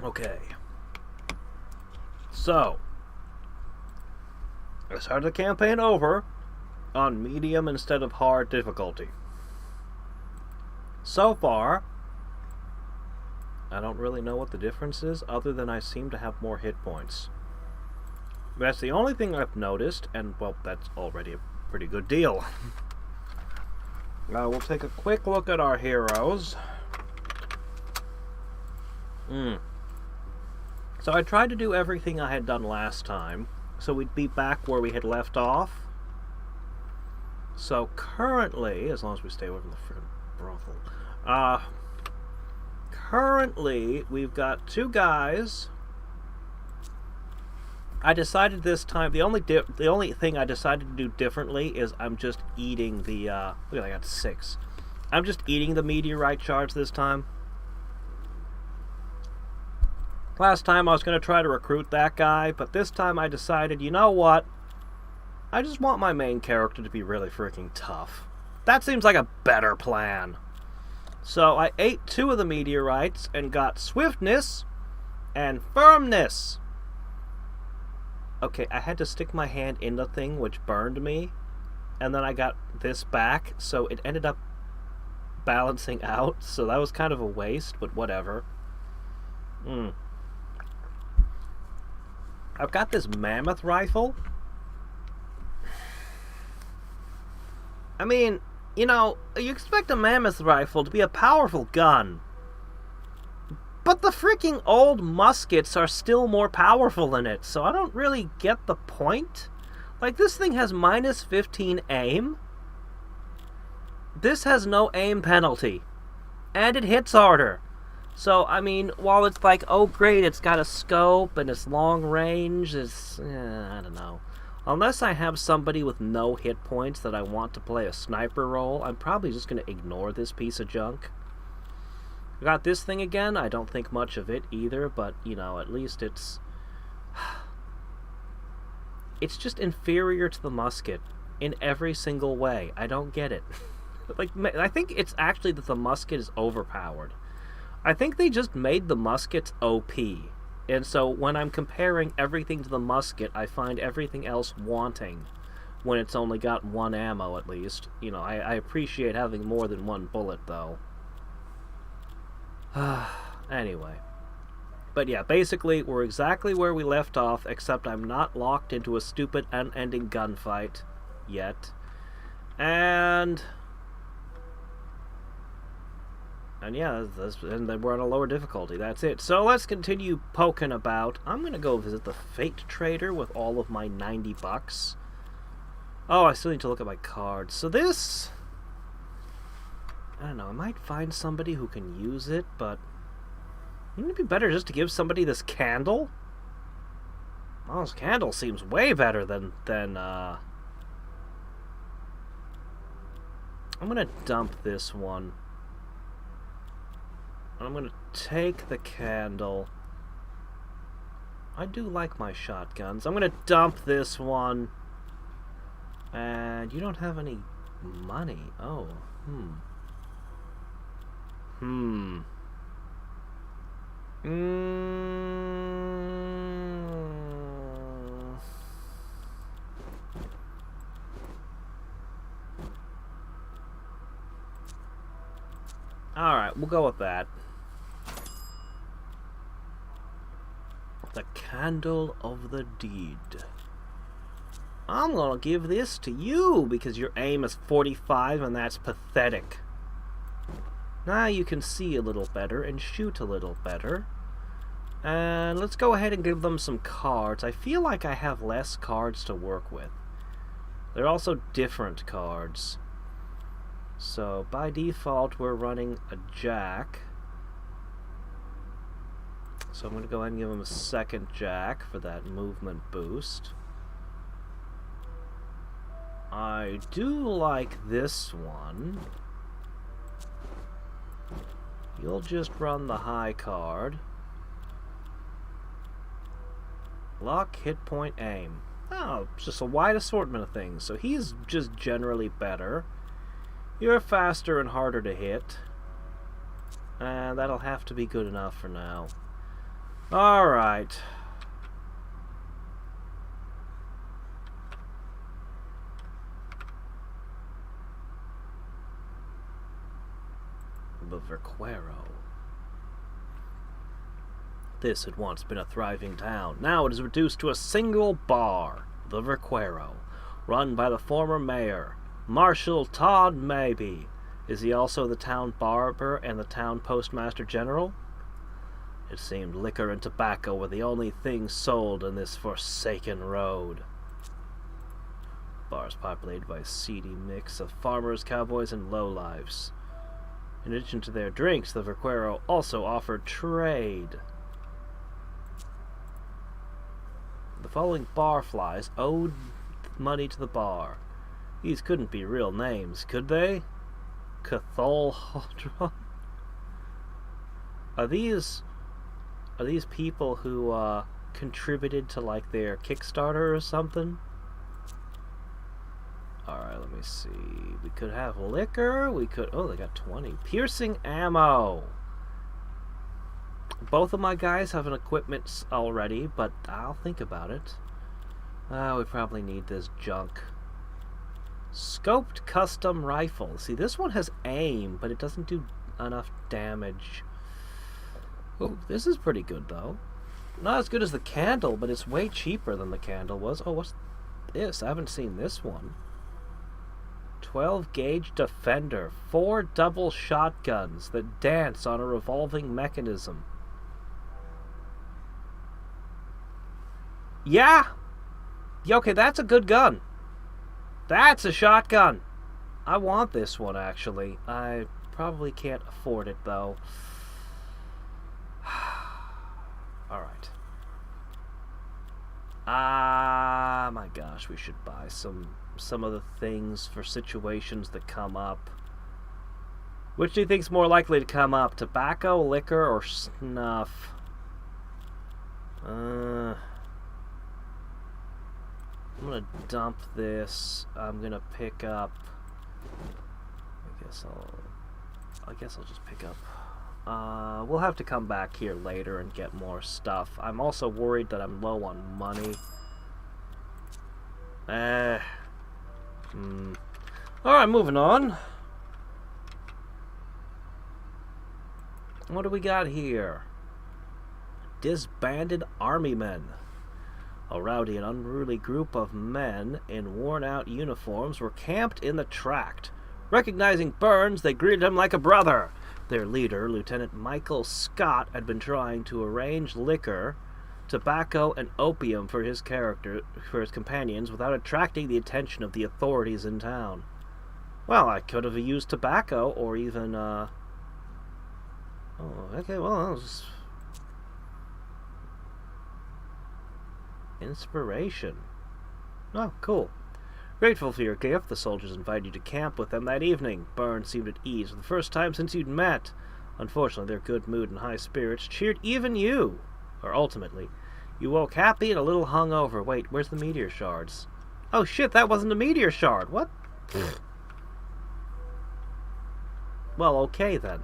Okay. So, I started the campaign over on medium instead of hard difficulty. So far, I don't really know what the difference is, other than I seem to have more hit points. That's the only thing I've noticed, and, well, that's already a pretty good deal. Now, we'll take a quick look at our heroes. So I tried to do everything I had done last time, so we'd be back where we had left off. So currently, as long as we stay away from the frickin' brothel, currently we've got two guys. I decided this time the only thing I decided to do differently is I'm just eating the look, I got 6. I'm just eating the meteorite shards this time. Last time I was going to try to recruit that guy, but this time I decided, you know what? I just want my main character to be really freaking tough. That seems like a better plan. So I ate 2 of the meteorites and got swiftness and firmness. Okay, I had to stick my hand in the thing, which burned me, and then I got this back, so it ended up balancing out, so that was kind of a waste, but whatever. I've got this mammoth rifle. I mean, you know, you expect a mammoth rifle to be a powerful gun. But the freaking old muskets are still more powerful than it, so I don't really get the point. Like, this thing has minus 15 aim. This has no aim penalty. And it hits harder. So, I mean, while it's like, oh great, it's got a scope and it's long range, it's, I don't know. Unless I have somebody with no hit points that I want to play a sniper role, I'm probably just going to ignore this piece of junk. I got this thing again. I don't think much of it either, but, you know, at least it's... It's just inferior to the musket in every single way. I don't get it. Like, I think it's actually that the musket is overpowered. I think they just made the muskets OP. And so when I'm comparing everything to the musket, I find everything else wanting. When it's only got 1 ammo, at least. You know, I appreciate having more than 1 bullet, though. Anyway. But yeah, basically, we're exactly where we left off, except I'm not locked into a stupid unending gunfight yet. And yeah, and then we're on a lower difficulty. That's it. So let's continue poking about. I'm going to go visit the Fate Trader with all of my 90 bucks. Oh, I still need to look at my cards. So this... I don't know, I might find somebody who can use it, but... Wouldn't it be better just to give somebody this candle? Well, this candle seems way better than I'm gonna dump this one. I'm gonna take the candle. I do like my shotguns. I'm gonna dump this one. And you don't have any money. Oh, Alright, we'll go with that. The Candle of the Deed. I'm gonna give this to you because your aim is 45 and that's pathetic. Now you can see a little better and shoot a little better. And let's go ahead and give them some cards. I feel like I have less cards to work with. They're also different cards. So by default we're running a jack. So I'm going to go ahead and give him a second jack for that movement boost. I do like this one. You'll just run the high card. Lock, hit point, aim. Oh, just a wide assortment of things. So he's just generally better. You're faster and harder to hit. And that'll have to be good enough for now. Alright. The Verquero. This had once been a thriving town. Now it is reduced to a single bar, the Verquero, run by the former mayor, Marshal Todd Maybe. Is he also the town barber and the town postmaster general? It seemed liquor and tobacco were the only things sold in this forsaken road. Bars populated by a seedy mix of farmers, cowboys, and lowlifes. In addition to their drinks, the Verquero also offered trade. The following barflies owed money to the bar. These couldn't be real names, could they? Catholhodron? Are these people who contributed to like their Kickstarter or something? Alright, let me see. We could have liquor. We could... Oh, they got 20. Piercing ammo. Both of my guys have an equipment already, but I'll think about it. We probably need this junk. Scoped custom rifle. See, this one has aim, but it doesn't do enough damage. Oh, this is pretty good, though. Not as good as the candle, but it's way cheaper than the candle was. Oh, what's this? I haven't seen this one. 12 gauge Defender. 4 double shotguns that dance on a revolving mechanism. Yeah! Okay, that's a good gun. That's a shotgun. I want this one, actually. I probably can't afford it, though. Alright. My gosh, we should buy some of the things for situations that come up. Which do you think's more likely to come up? Tobacco, liquor, or snuff? I'm gonna dump this. I'm gonna pick up... I guess I'll just pick up... we'll have to come back here later and get more stuff. I'm also worried that I'm low on money. Alright, moving on. What do we got here? Disbanded army men. A rowdy and unruly group of men in worn-out uniforms were camped in the tract. Recognizing Burns, they greeted him like a brother. Their leader, Lieutenant Michael Scott, had been trying to arrange liquor, tobacco, and opium for his companions without attracting the attention of the authorities in town. Well, I could have used tobacco, or even, Oh, okay, well, that was... Inspiration. Oh, cool. Grateful for your gift, the soldiers invited you to camp with them that evening. Burns seemed at ease for the first time since you'd met. Unfortunately, their good mood and high spirits cheered even you. Or ultimately, you woke happy and a little hungover. Wait, where's the meteor shards? Oh shit, that wasn't a meteor shard. What? Well, okay then.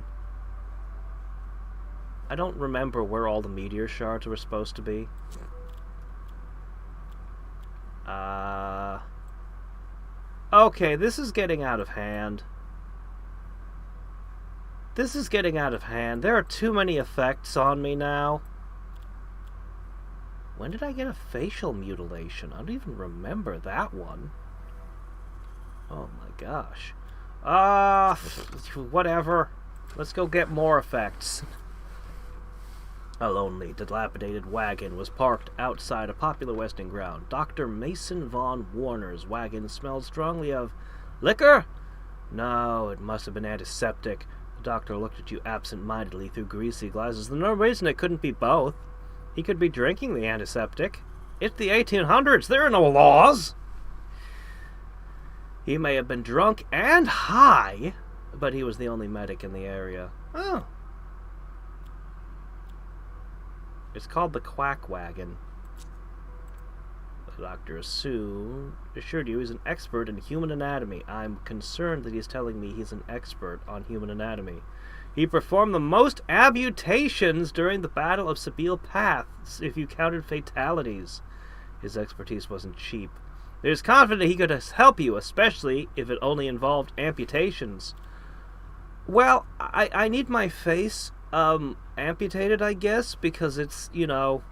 I don't remember where all the meteor shards were supposed to be. Okay, this is getting out of hand. This is getting out of hand. There are too many effects on me now. When did I get a facial mutilation? I don't even remember that one. Oh my gosh. Whatever. Let's go get more effects. A lonely, dilapidated wagon was parked outside a popular western ground. Dr. Mason Von Warner's wagon smelled strongly of... liquor? No, it must have been antiseptic. The doctor looked at you absent-mindedly through greasy glasses. There's no reason it couldn't be both. He could be drinking the antiseptic. It's the 1800s. There are no laws. He may have been drunk and high, but he was the only medic in the area. Oh. It's called the Quack Wagon. The doctor assured you he's an expert in human anatomy. I'm concerned that he's telling me he's an expert on human anatomy. He performed the most amputations during the Battle of Sabile Pass, if you counted fatalities. His expertise wasn't cheap. He was confident he could help you, especially if it only involved amputations. Well, I need my face amputated, I guess, because it's, you know,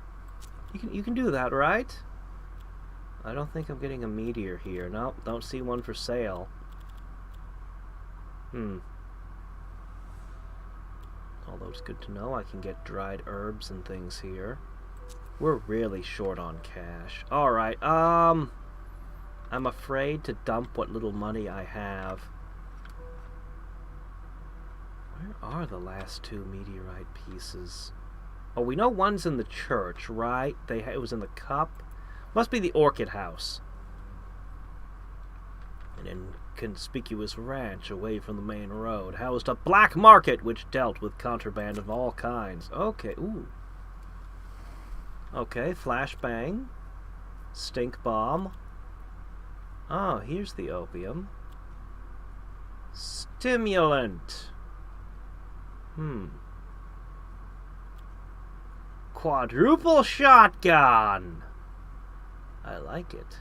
you can do that, right? I don't think I'm getting a meteor here. No, don't see one for sale. Although it's good to know I can get dried herbs and things here. We're really short on cash. Alright, I'm afraid to dump what little money I have. Where are the last 2 meteorite pieces? Oh, we know one's in the church, right? It was in the cup. Must be the Orchid House. An inconspicuous ranch away from the main road housed a black market which dealt with contraband of all kinds. Okay, ooh. Okay, flashbang. Stink bomb. Oh, here's the opium. Stimulant. Quadruple shotgun. I like it,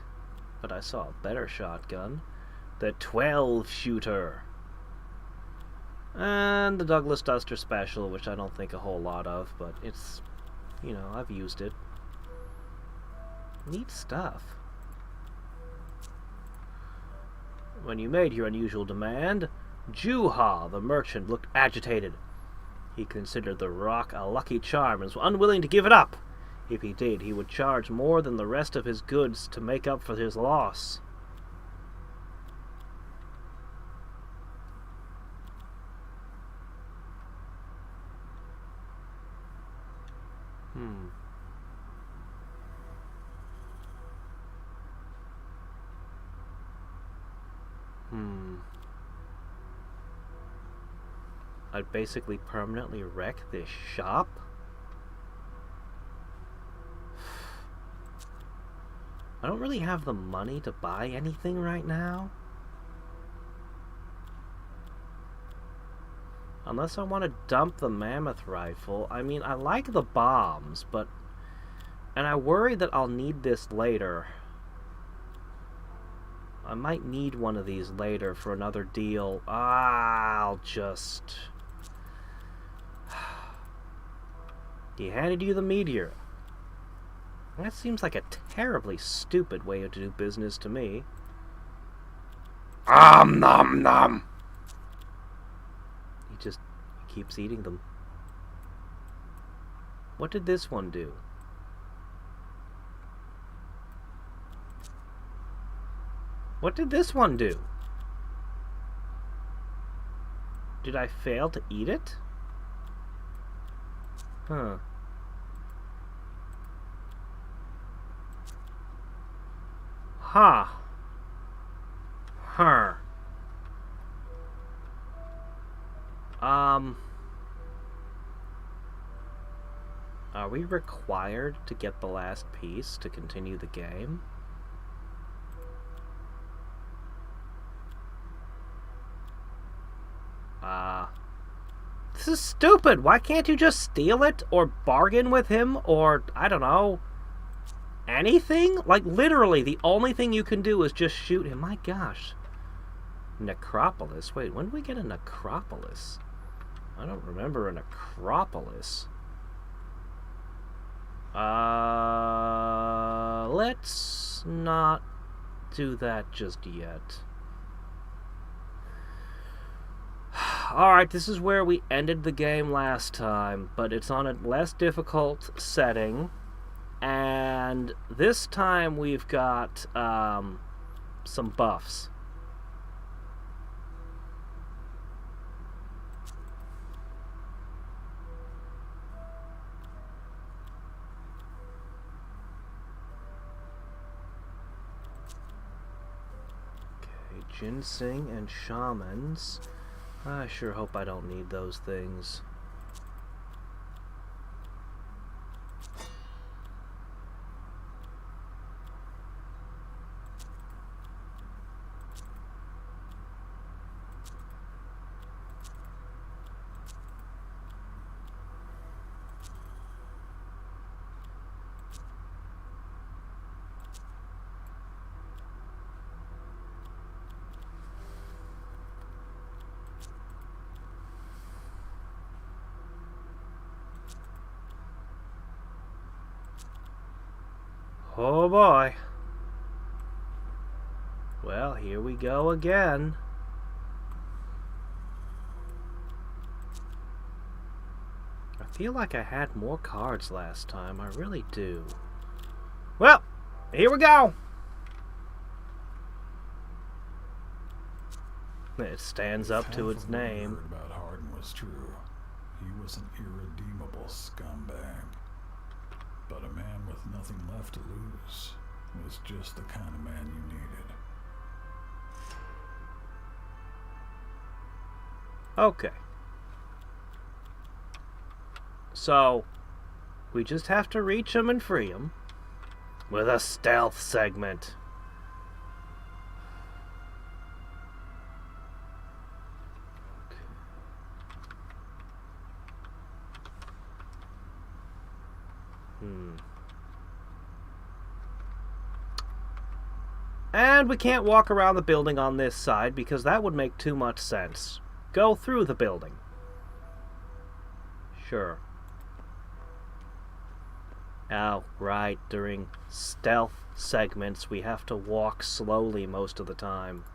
but I saw a better shotgun. The 12-shooter. And the Douglas Duster Special, which I don't think a whole lot of, but it's, you know, I've used it. Neat stuff. When you made your unusual demand, Juha, the merchant, looked agitated. He considered the rock a lucky charm and was unwilling to give it up. If he did, he would charge more than the rest of his goods to make up for his loss. I'd basically permanently wreck this shop? I don't really have the money to buy anything right now. Unless I want to dump the mammoth rifle. I mean, I like the bombs, but... And I worry that I'll need this later. I might need one of these later for another deal. I'll just... He handed you the meteor. That seems like a terribly stupid way to do business to me. Nom nom! He just keeps eating them. What did this one do? What did this one do? Did I fail to eat it? Huh. Ha. Huh. Are we required to get the last piece to continue the game? This is stupid. Why can't you just steal it or bargain with him or, I don't know, anything? Like, literally, the only thing you can do is just shoot him. My gosh. Necropolis. Wait, when did we get a necropolis? I don't remember a necropolis. Let's not do that just yet. Alright, this is where we ended the game last time, but it's on a less difficult setting. And this time we've got some buffs. Okay, ginseng and shamans. I sure hope I don't need those things. Oh boy. Well, here we go again. I feel like I had more cards last time. I really do. Well, here we go. It stands up to its name. What about Harden was true. He was an irredeemable scumbag. But a man with nothing left to lose was just the kind of man you needed. Okay. So, we just have to reach him and free him with a stealth segment. And we can't walk around the building on this side because that would make too much sense. Go through the building. Sure. Oh, right. During stealth segments, we have to walk slowly most of the time.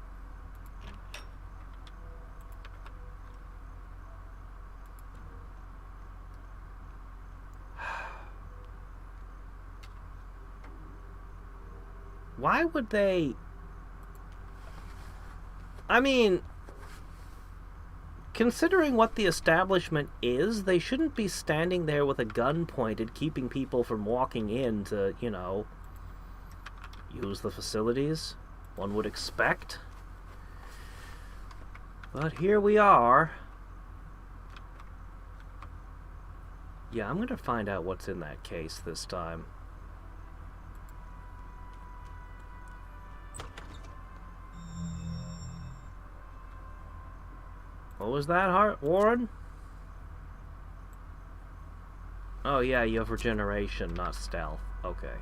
Why would they... I mean, considering what the establishment is, they shouldn't be standing there with a gun pointed, keeping people from walking in to, you know, use the facilities, one would expect. But here we are. Yeah, I'm going to find out what's in that case this time. What was that, Warren? Oh yeah, you have regeneration, not stealth. Okay.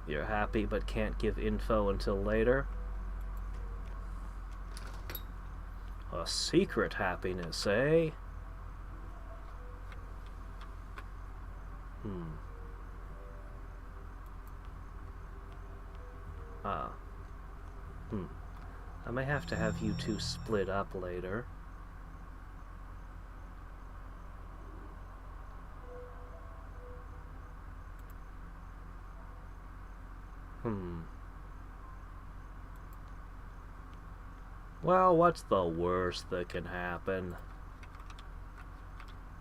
You're happy but can't give info until later? A secret happiness, eh? I may have to have you two split up later. Well, what's the worst that can happen?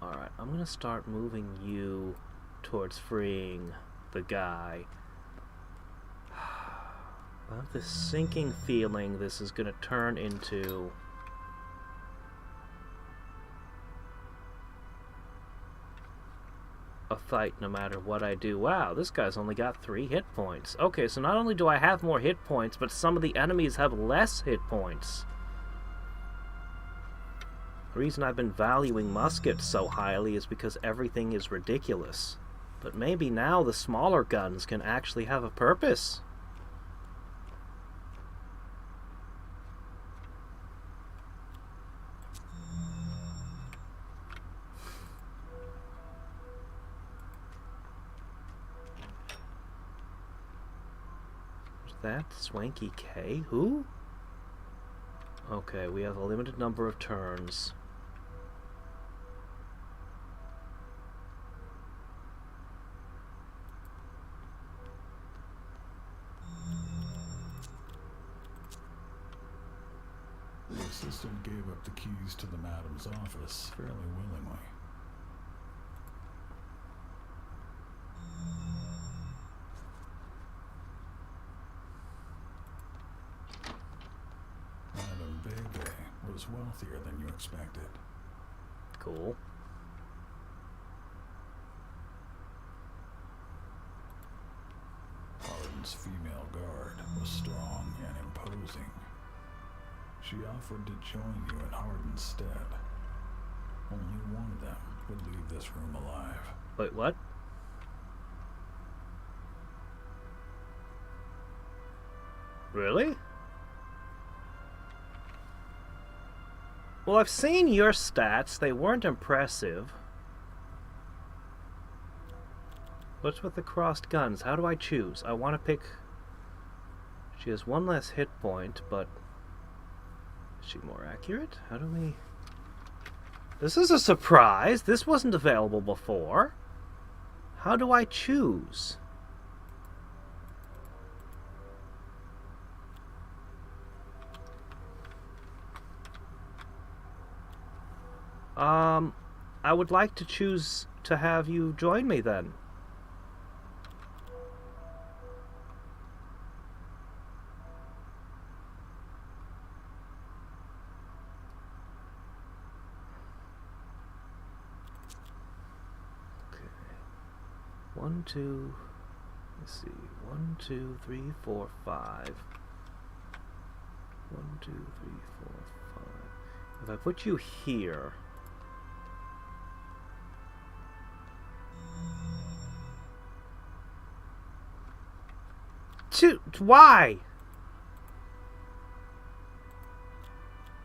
Alright, I'm gonna start moving you towards freeing the guy. I have this sinking feeling this is gonna turn into a fight no matter what I do. Wow, this guy's only got 3 hit points. Okay, so not only do I have more hit points, but some of the enemies have less hit points. The reason I've been valuing muskets so highly is because everything is ridiculous. But maybe now the smaller guns can actually have a purpose. Is that Swanky K? Who? Okay, we have a limited number of turns. The assistant gave up the keys to the madam's office fairly willingly. Madame Vega was wealthier than you expected. Cool. Harden's female guard was strong and imposing. She offered to join you in Harden's stead. Only one of them would leave this room alive. Wait, what? Really? Well, I've seen your stats. They weren't impressive. What's with the crossed guns? How do I choose? I want to pick... She has one less hit point, but... Is she more accurate? How do we... This is a surprise. This wasn't available before. How do I choose? I would like to choose to have you join me then. Okay. 1, 2, let's see. 1, 2, 3, 4, 5. 1, 2, 3, 4, 5. If I put you here... Why?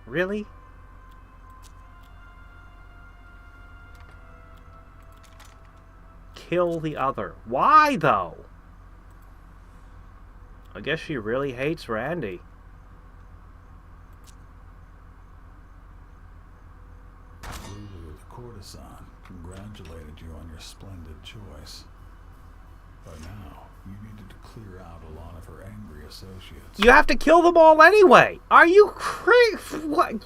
Really? Kill the other. Why, though? I guess she really hates Randy. Lulu, the courtesan, congratulated you on your splendid choice. By now, you needed to clear out a lot of her angry associates. You have to kill them all anyway. Are you crazy? What?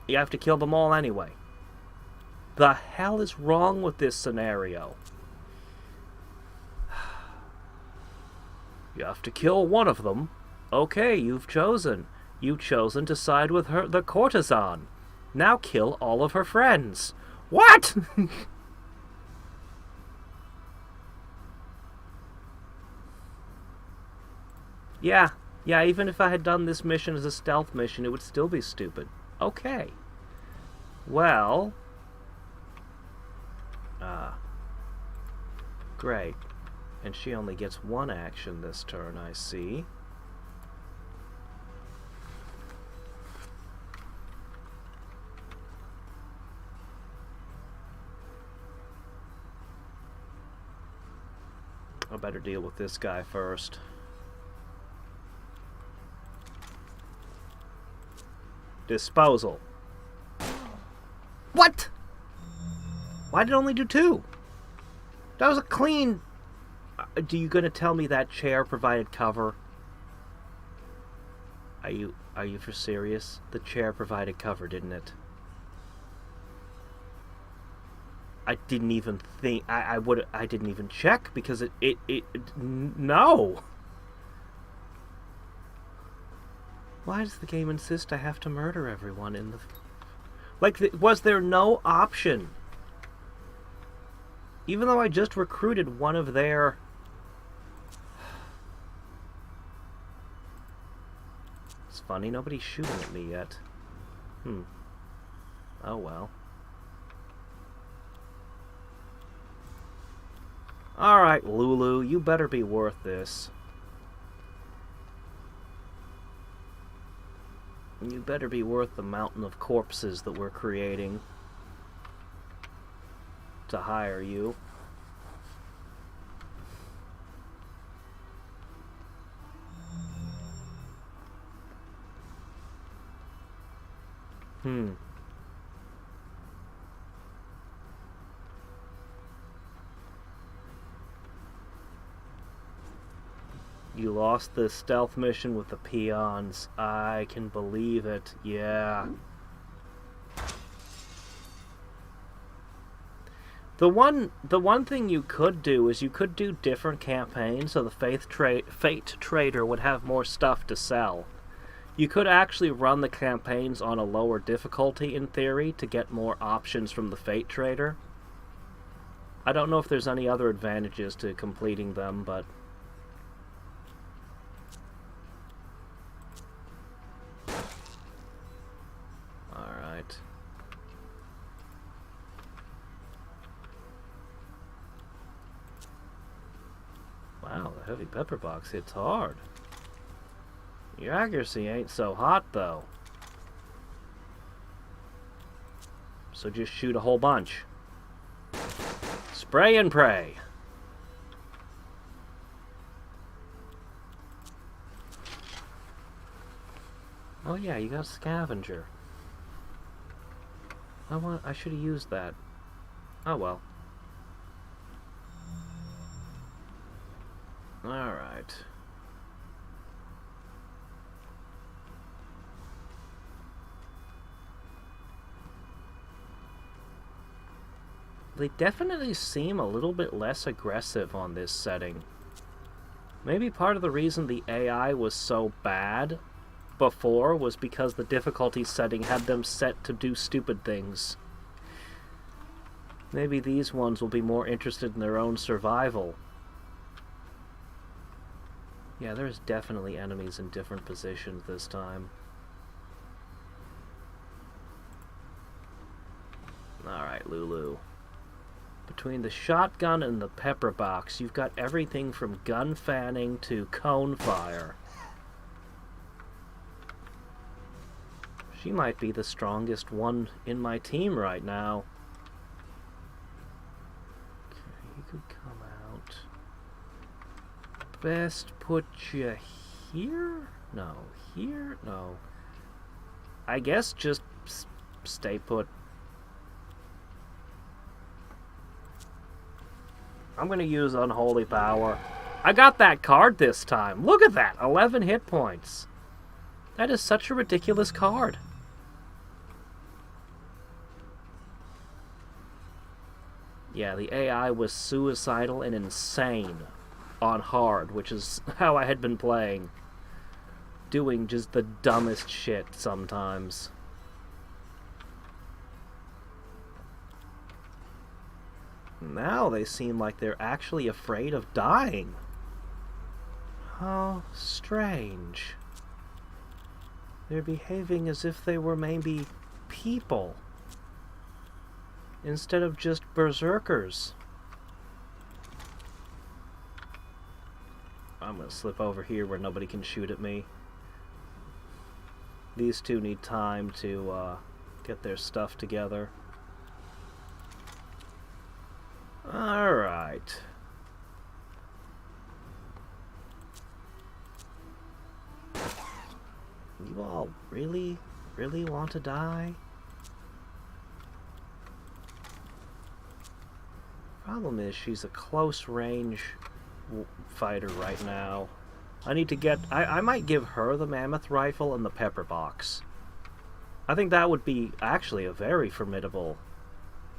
You have to kill them all anyway. The hell is wrong with this scenario? You have to kill one of them. Okay, you've chosen. You've chosen to side with her, the courtesan. Now kill all of her friends. What? Yeah, even if I had done this mission as a stealth mission, it would still be stupid. Okay. Well... Great. And she only gets one action this turn, I see. I better deal with this guy first. Disposal. What? Why did it only do 2? That was a clean... Do you gonna tell me that chair provided cover? Are you for serious? The chair provided cover, didn't it? I didn't even think... I didn't even check because no! Why does the game insist I have to murder everyone in the... Like, was there no option? Even though I just recruited one of their... It's funny, nobody's shooting at me yet. Oh well. Alright, Lulu, you better be worth this. You better be worth the mountain of corpses that we're creating to hire you. You lost the stealth mission with the peons. I can believe it. Yeah. The one thing you could do is you could do different campaigns so the Fate Trader would have more stuff to sell. You could actually run the campaigns on a lower difficulty in theory to get more options from the Fate Trader. I don't know if there's any other advantages to completing them, but... Alright. Wow. Wow, the heavy pepper box hits hard. Your accuracy ain't so hot, though. So just shoot a whole bunch. Spray and pray. Oh yeah, you got a scavenger. I should have used that. Oh well. Alright. They definitely seem a little bit less aggressive on this setting. Maybe part of the reason the AI was so bad before was because the difficulty setting had them set to do stupid things. Maybe these ones will be more interested in their own survival. Yeah, there's definitely enemies in different positions this time. Alright, Lulu. Between the shotgun and the pepper box, you've got everything from gun fanning to cone fire. She might be the strongest one in my team right now. Okay, you could come out. Best put you here? No. Here? No. I guess just stay put. I'm gonna use Unholy Power. I got that card this time. Look at that! 11 hit points. That is such a ridiculous card. Yeah, the AI was suicidal and insane on hard, which is how I had been playing. Doing just the dumbest shit sometimes. Now they seem like they're actually afraid of dying. How strange. They're behaving as if they were maybe people, instead of just berserkers. I'm gonna slip over here where nobody can shoot at me. These two need time to get their stuff together. Alright. You all really want to die? Problem is, she's a close range fighter right now. I need to get... I might give her the mammoth rifle and the pepper box. I think that would be actually a very formidable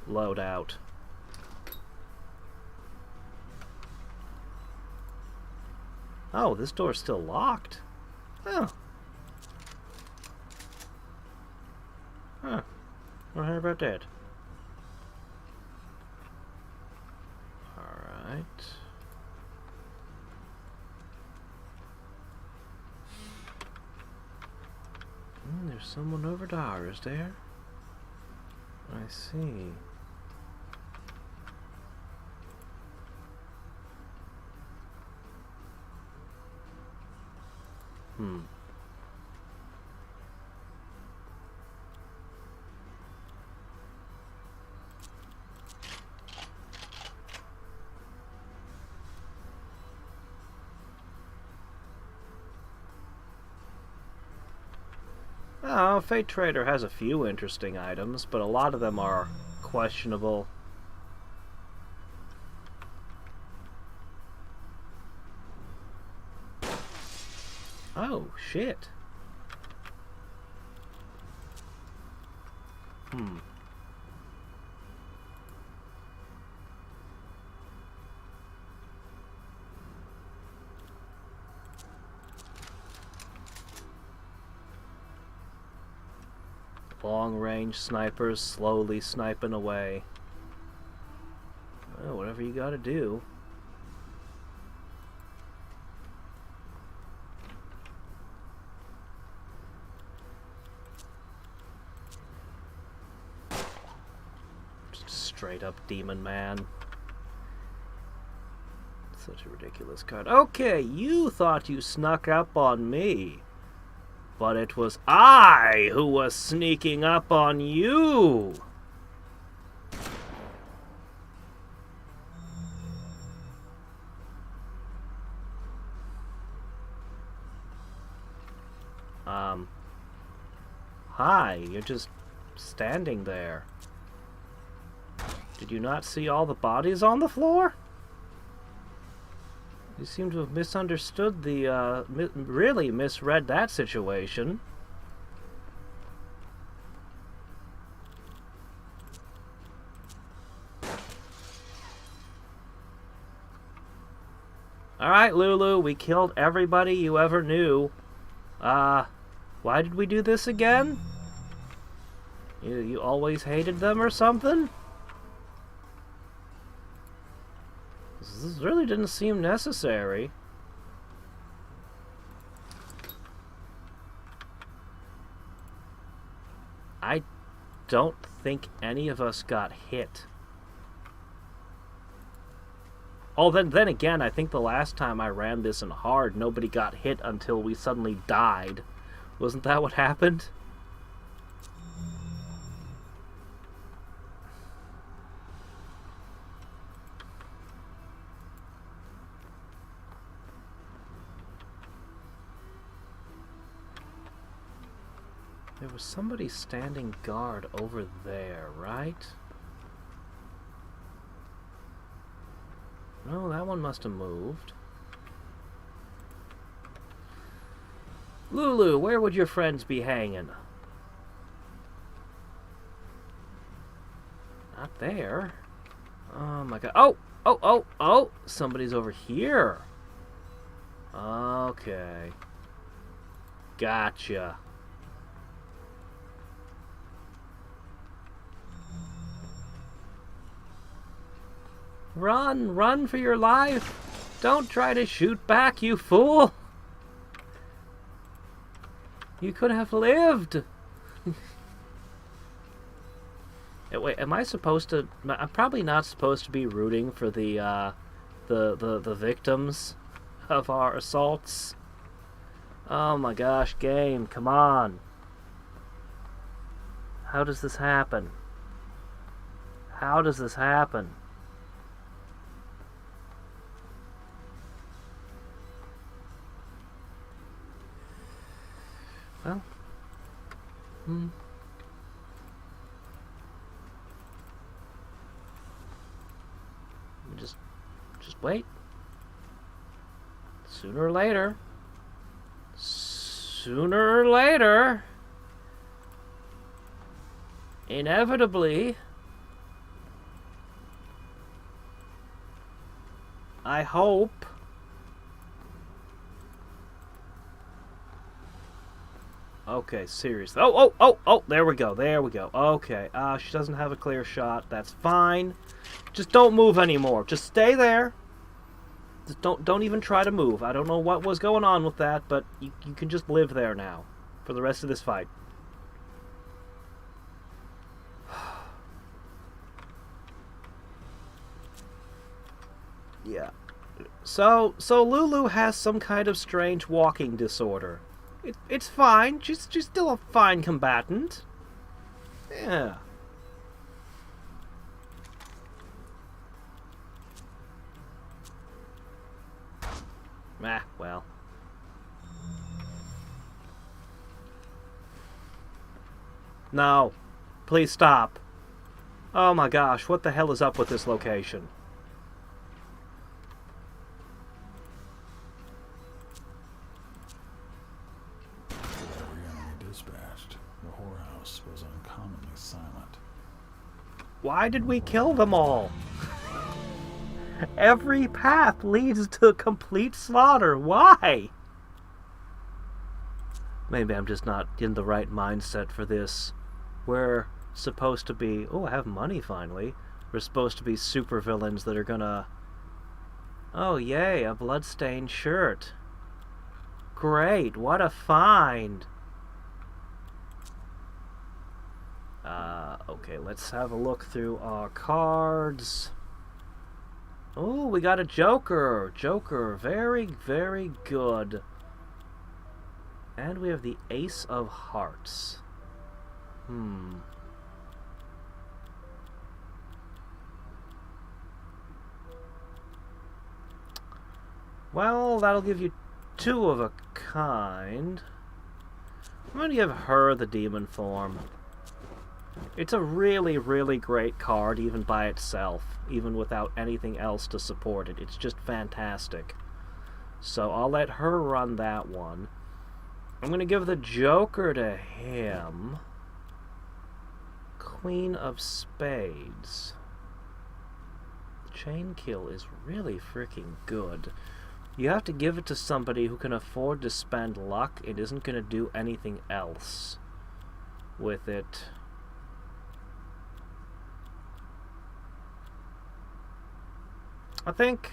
loadout. Oh, this door's still locked. Oh. Huh. Well, how about that? Alright. There's someone over there, is there? I see. Oh, Fate Trader has a few interesting items, but a lot of them are questionable. Oh, shit. Long-range snipers slowly sniping away. Well, whatever you gotta do. Just straight up demon man. Such a ridiculous card. Okay, you thought you snuck up on me. But it was I who was sneaking up on you. Hi, you're just standing there. Did you not see all the bodies on the floor? You seem to have misunderstood the, really misread that situation. Alright, Lulu, we killed everybody you ever knew. Why did we do this again? You always hated them or something? This really didn't seem necessary. I don't think any of us got hit. Oh, then again, I think the last time I ran this in hard, nobody got hit until we suddenly died. Wasn't that what happened? There was somebody standing guard over there, right? No, that one must have moved. Lulu, where would your friends be hanging? Not there. Oh my god. Oh! Somebody's over here. Okay. Gotcha. Run for your life. Don't try to shoot back, you fool. You could have lived. Wait, am I supposed to... I'm probably not supposed to be rooting for the victims of our assaults. Oh my gosh, game, come on. How does this happen? How does this happen? Well, just wait. Sooner or later, inevitably, I hope. Okay, seriously. Oh, there we go. Okay, she doesn't have a clear shot. That's fine. Just don't move anymore. Just stay there. Just don't even try to move. I don't know what was going on with that, but you can just live there now for the rest of this fight. Yeah. So Lulu has some kind of strange walking disorder. It's fine. She's still a fine combatant. Yeah. Well. No. Please stop. Oh my gosh, what the hell is up with this location? Why did we kill them all? Every path leads to complete slaughter. Why? Maybe I'm just not in the right mindset for this. We're supposed to be... Oh, I have money finally. We're supposed to be supervillains that are gonna... Oh, yay, a bloodstained shirt. Great, what a find. Okay, let's have a look through our cards. Oh, we got a Joker. Joker. Very, very good. And we have the Ace of Hearts. Well, that'll give you two of a kind. I'm going to give her the demon form. It's a really, really great card, even by itself, even without anything else to support it. It's just fantastic. So I'll let her run that one. I'm going to give the Joker to him. Queen of Spades. Chain Kill is really freaking good. You have to give it to somebody who can afford to spend luck and isn't going to do anything else with it. I think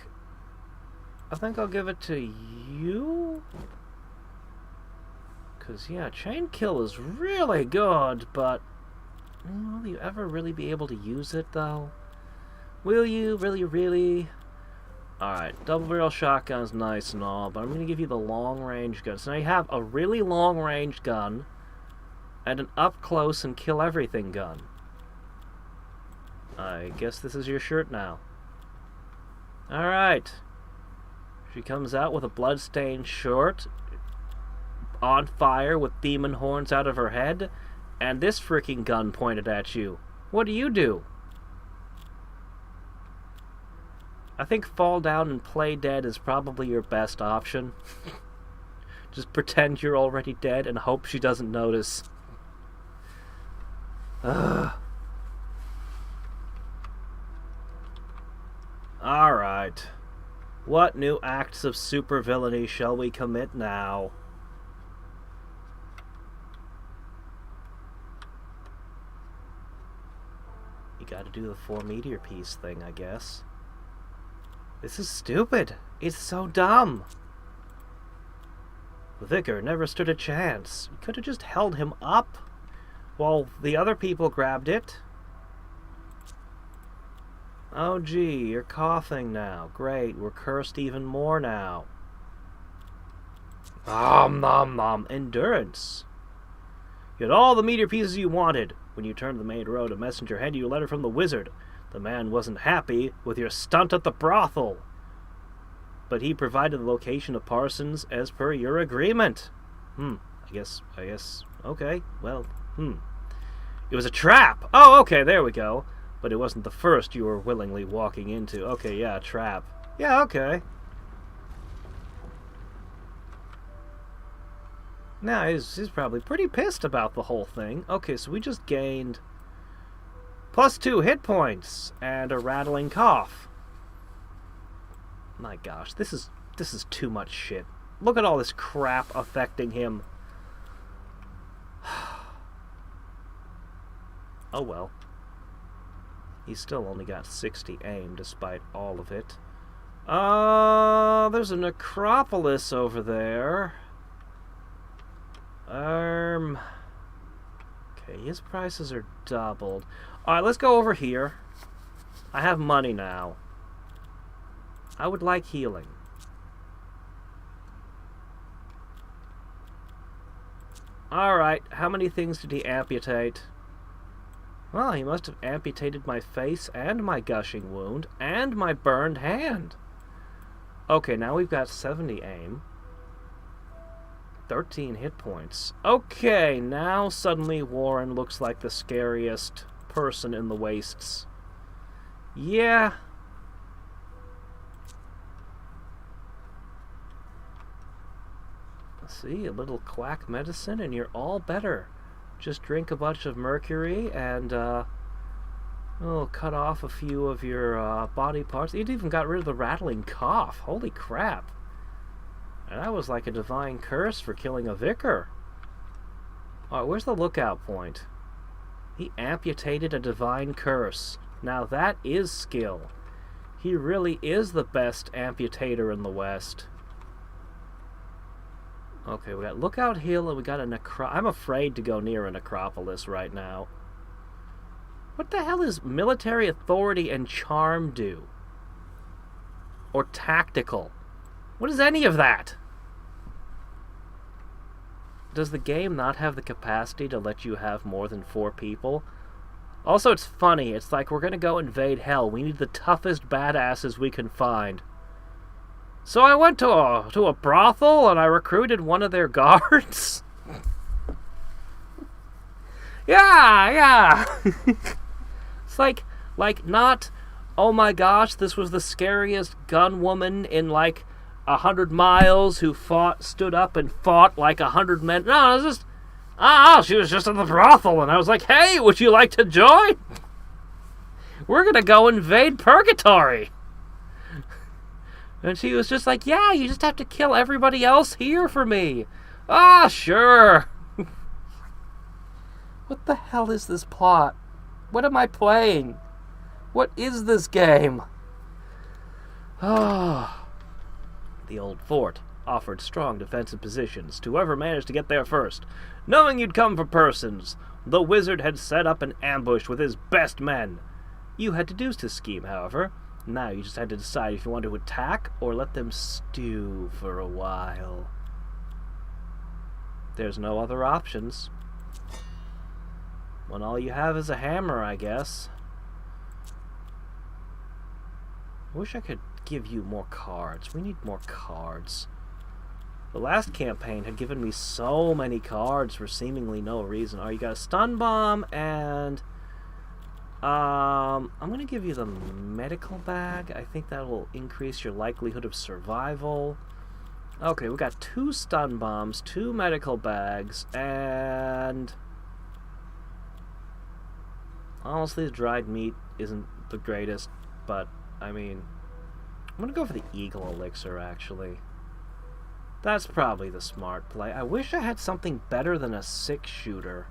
I'll give it to you. Because, yeah, Chain Kill is really good, but will you ever really be able to use it, though? Will you? Really? Alright, double barrel shotgun is nice and all, but I'm going to give you the long-range gun. So now you have a really long-range gun and an up-close and kill-everything gun. I guess this is your shirt now. Alright. She comes out with a blood-stained shirt, on fire with demon horns out of her head, and this freaking gun pointed at you. What do? I think fall down and play dead is probably your best option. Just pretend you're already dead and hope she doesn't notice. Alright. What new acts of supervillainy shall we commit now? You gotta do the 4 meteor piece thing, I guess. This is stupid. It's so dumb. The vicar never stood a chance. You could have just held him up while the other people grabbed it. Oh gee, you're coughing now. Great, we're cursed even more now. Nom. Endurance. You had all the meteor pieces you wanted. When you turned the main road, a messenger handed you a letter from the wizard. The man wasn't happy with your stunt at the brothel, but he provided the location of Parsons as per your agreement. I guess, okay, well, It was a trap! Oh, okay, there we go. But it wasn't the first you were willingly walking into. Okay, yeah, trap. Yeah, okay. Now, he's probably pretty pissed about the whole thing. Okay, so we just gained +2 hit points and a rattling cough. My gosh, this is too much shit. Look at all this crap affecting him. Oh well. He's still only got 60 aim despite all of it. There's a necropolis over there. Okay, his prices are doubled. Alright, let's go over here. I have money now. I would like healing. Alright, how many things did he amputate? Well, he must have amputated my face and my gushing wound and my burned hand. Okay, now we've got 70 aim. 13 hit points. Okay, now suddenly Warren looks like the scariest person in the wastes. Yeah. See, a little quack medicine and you're all better. Just drink a bunch of mercury and cut off a few of your body parts. It even got rid of the rattling cough. Holy crap. And that was like a divine curse for killing a vicar. Alright, where's the lookout point? He amputated a divine curse. Now that is skill. He really is the best amputator in the West. Okay, we got Lookout Hill and we got a I'm afraid to go near a necropolis right now. What the hell is military authority and charm do? or tactical. What is any of that? Does the game not have the capacity to let you have more than 4 people? Also, it's funny. It's like, we're gonna go invade hell. We need the toughest badasses we can find. So I went to a brothel and I recruited one of their guards. Yeah. It's like not, oh my gosh, this was the scariest gun woman in like 100 miles who stood up and fought like 100 men. No, it was just, she was just in the brothel, and I was like, hey, would you like to join? We're gonna go invade purgatory. And she was just like, yeah, you just have to kill everybody else here for me. Sure. What the hell is this plot? What am I playing? What is this game? The old fort offered strong defensive positions to whoever managed to get there first. Knowing you'd come for persons, the wizard had set up an ambush with his best men. You had deduced his scheme, however. Now you just had to decide if you wanted to attack or let them stew for a while. There's no other options. When all you have is a hammer, I guess. I wish I could give you more cards. We need more cards. The last campaign had given me so many cards for seemingly no reason. You got a stun bomb, and I'm going to give you the medical bag. I think that will increase your likelihood of survival. Okay, we got 2 stun bombs, 2 medical bags, and honestly, the dried meat isn't the greatest, but I mean, I'm going to go for the eagle elixir, actually. That's probably the smart play. I wish I had something better than a 6-shooter.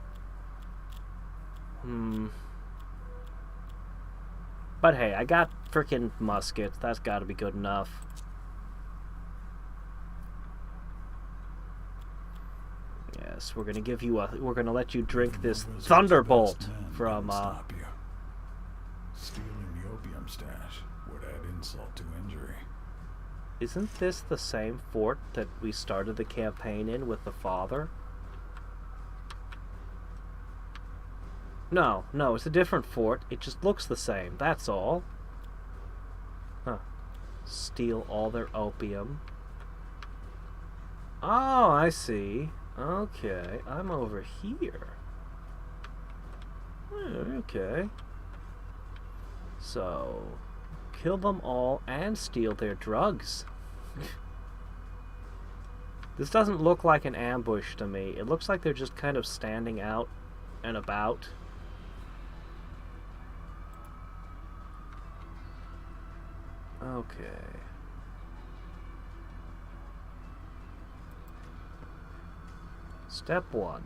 But hey, I got frickin' muskets. That's got to be good enough. Yes, we're gonna give you we're gonna let you drink this thunderbolt from. Stealing the opium stash would add insult to injury. Isn't this the same fort that we started the campaign in with the father? No, it's a different fort. It just looks the same, that's all. Huh. Steal all their opium. Oh, I see. Okay, I'm over here. Okay. So, kill them all and steal their drugs. This doesn't look like an ambush to me. It looks like they're just kind of standing out and about. Okay. Step 1.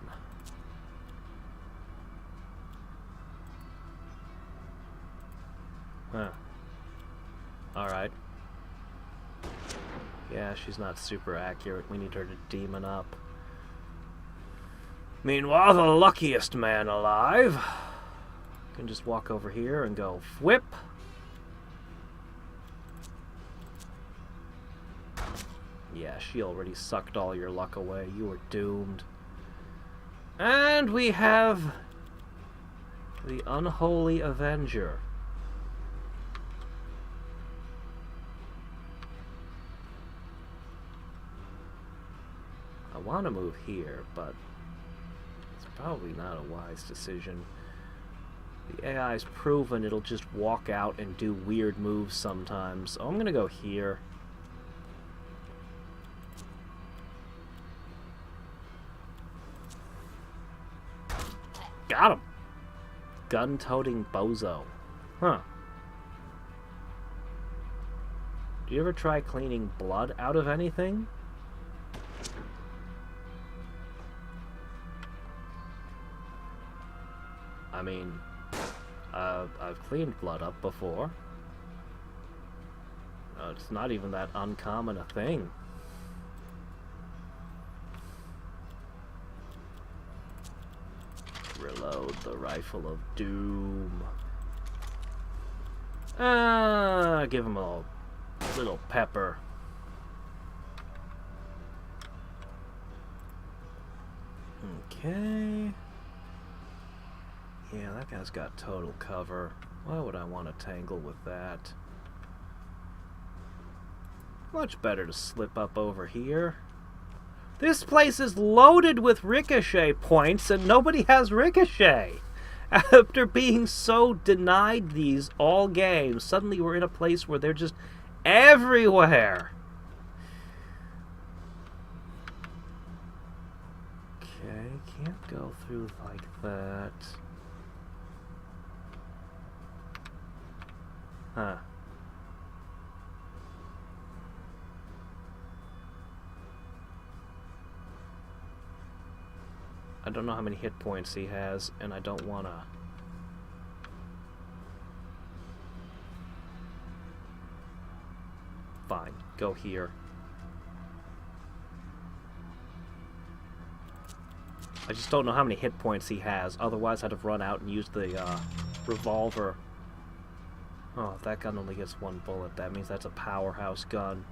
Huh. Alright. Yeah, she's not super accurate. We need her to demon up. Meanwhile, the luckiest man alive can just walk over here and go whip. Yeah, she already sucked all your luck away. You were doomed. And we have the Unholy Avenger. I want to move here, but it's probably not a wise decision. The AI's proven it'll just walk out and do weird moves sometimes, so I'm gonna go here. Got him! Gun-toting bozo. Huh. Do you ever try cleaning blood out of anything? I mean, I've cleaned blood up before. It's not even that uncommon a thing. Reload the Rifle of Doom. Give him a little pepper. Okay. Yeah, that guy's got total cover. Why would I want to tangle with that? Much better to slip up over here. This place is loaded with ricochet points, and nobody has ricochet. After being so denied these all games, suddenly we're in a place where they're just everywhere. Okay, can't go through like that. Huh. I don't know how many hit points he has, and I don't wanna... Fine, go here. I just don't know how many hit points he has, otherwise I'd have run out and used the revolver. Oh, if that gun only gets one bullet, that means that's a powerhouse gun.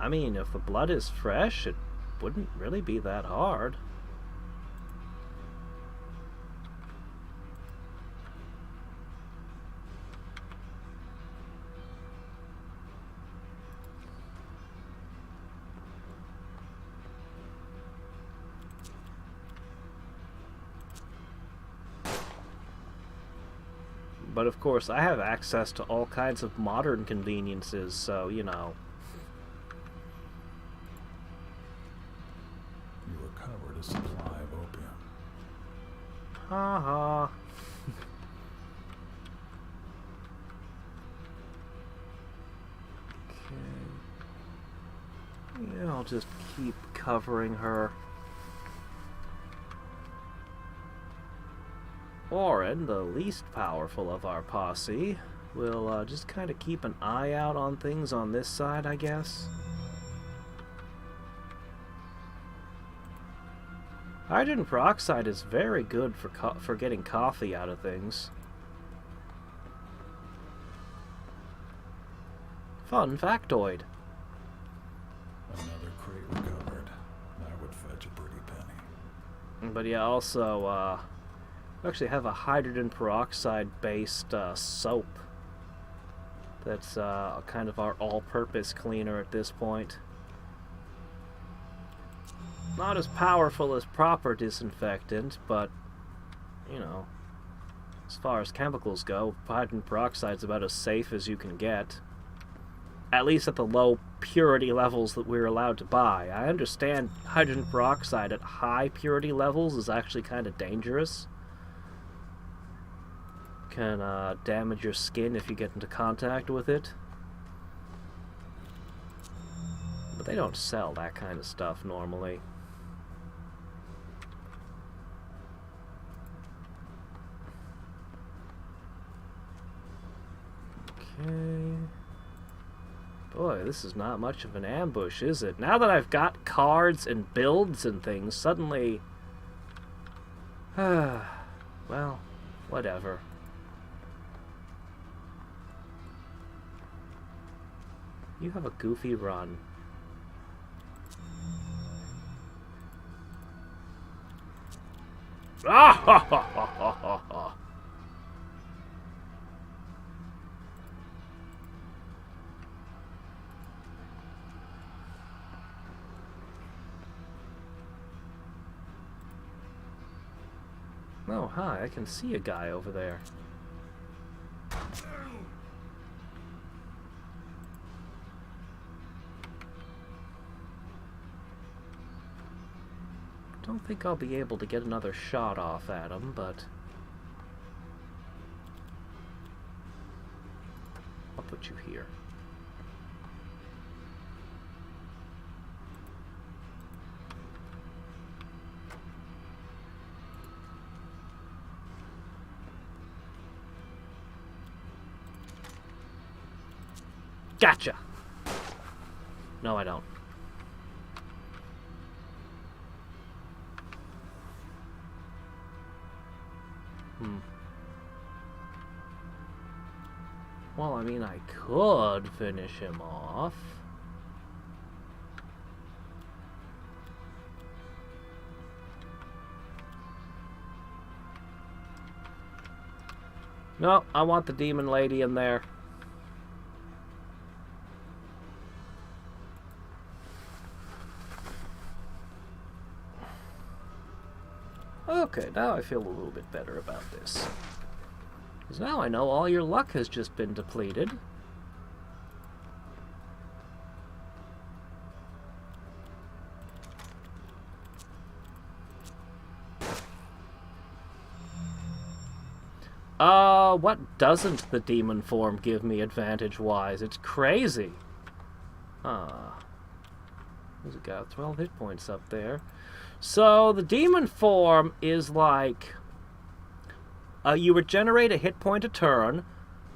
I mean, if the blood is fresh, it wouldn't really be that hard. But of course, I have access to all kinds of modern conveniences, so, you know. You recovered a supply of opium. Ha ha. Okay. Yeah, I'll just keep covering her. Oren, the least powerful of our posse, will just kind of keep an eye out on things on this side, I guess. Hydrogen peroxide is very good for getting coffee out of things. Fun factoid. Another crate recovered. That would fetch a pretty penny. But yeah, also, we actually have a hydrogen peroxide-based soap. That's kind of our all-purpose cleaner at this point. Not as powerful as proper disinfectant, but, you know, as far as chemicals go, hydrogen peroxide's about as safe as you can get. At least at the low purity levels that we're allowed to buy. I understand hydrogen peroxide at high purity levels is actually kind of dangerous. Can damage your skin if you get into contact with it. But they don't sell that kind of stuff normally. Okay. Boy, this is not much of an ambush, is it? Now that I've got cards and builds and things, suddenly... well, whatever. You have a goofy run. Ah ha ha ha ha ha ha! Oh, hi, I can see a guy over there. Don't think I'll be able to get another shot off at him, but I'll put you here. Gotcha! No, I don't. Well, I mean, I could finish him off. No, I want the demon lady in there. Okay, now I feel a little bit better about this. Because now I know all your luck has just been depleted. What doesn't the demon form give me advantage-wise? It's crazy. There's a guy with 12 hit points up there. So, the demon form is like... you regenerate a hit point a turn.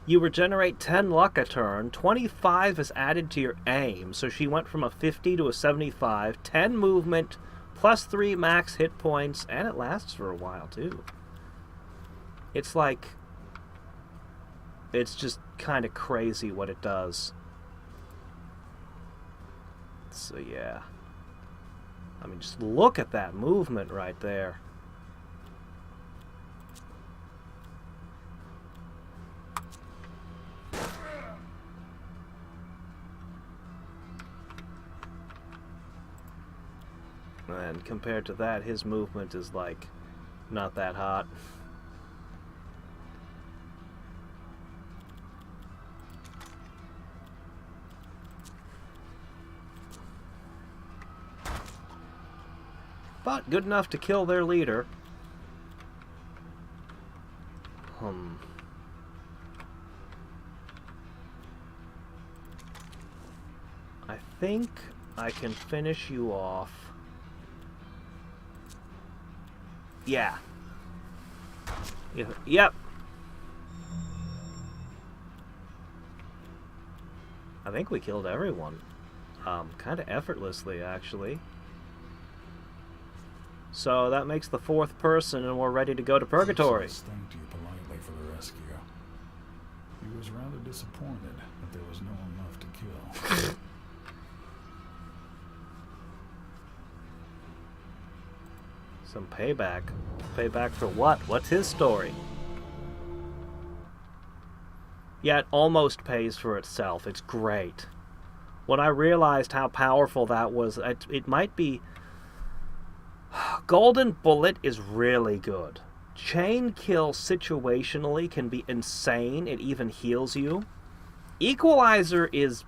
You regenerate 10 luck a turn. 25 is added to your aim. So she went from a 50 to a 75. 10 movement, plus 3 max hit points, and it lasts for a while, too. It's like... It's just kind of crazy what it does. So, yeah. I mean, just look at that movement right there. And compared to that, his movement is, like, not that hot. But good enough to kill their leader. I think I can finish you off. Yeah. Yep. I think we killed everyone. Kind of effortlessly, actually. So that makes the 4th person, and we're ready to go to Purgatory. Thanked you politely for the rescue. He was rather disappointed that there was no one left to kill. Some payback. Payback for what? What's his story? Yeah, it almost pays for itself. It's great. When I realized how powerful that was, it might be... Golden Bullet is really good. Chain Kill situationally can be insane. It even heals you. Equalizer is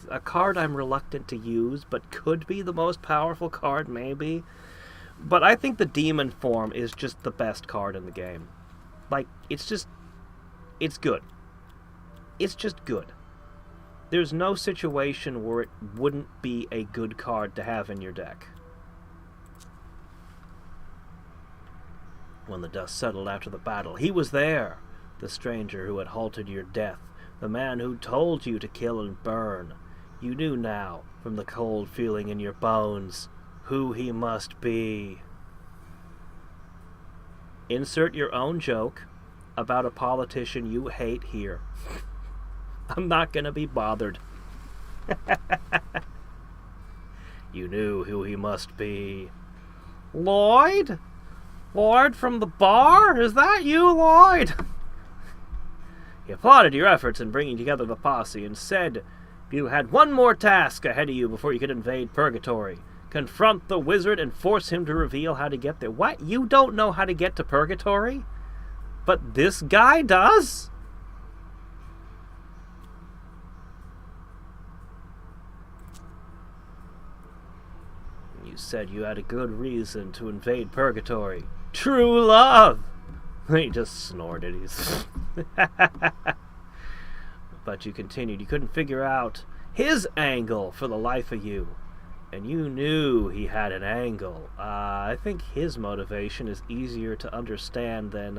a card I'm reluctant to use, but could be the most powerful card, maybe. But I think the Demon form is just the best card in the game. Like, it's just... It's good. It's just good. There's no situation where it wouldn't be a good card to have in your deck. When the dust settled after the battle, he was there, the stranger who had halted your death, the man who told you to kill and burn. You knew now, from the cold feeling in your bones, who he must be. Insert your own joke about a politician you hate here. I'm not gonna be bothered. You knew who he must be. Lloyd? Lloyd from the bar? Is that you, Lloyd? He applauded your efforts in bringing together the posse and said you had one more task ahead of you before you could invade Purgatory. Confront the wizard and force him to reveal how to get there. What? You don't know how to get to Purgatory? But this guy does? You said you had a good reason to invade Purgatory. True love! He just snorted. But you continued. You couldn't figure out his angle for the life of you. And you knew he had an angle. I think his motivation is easier to understand than,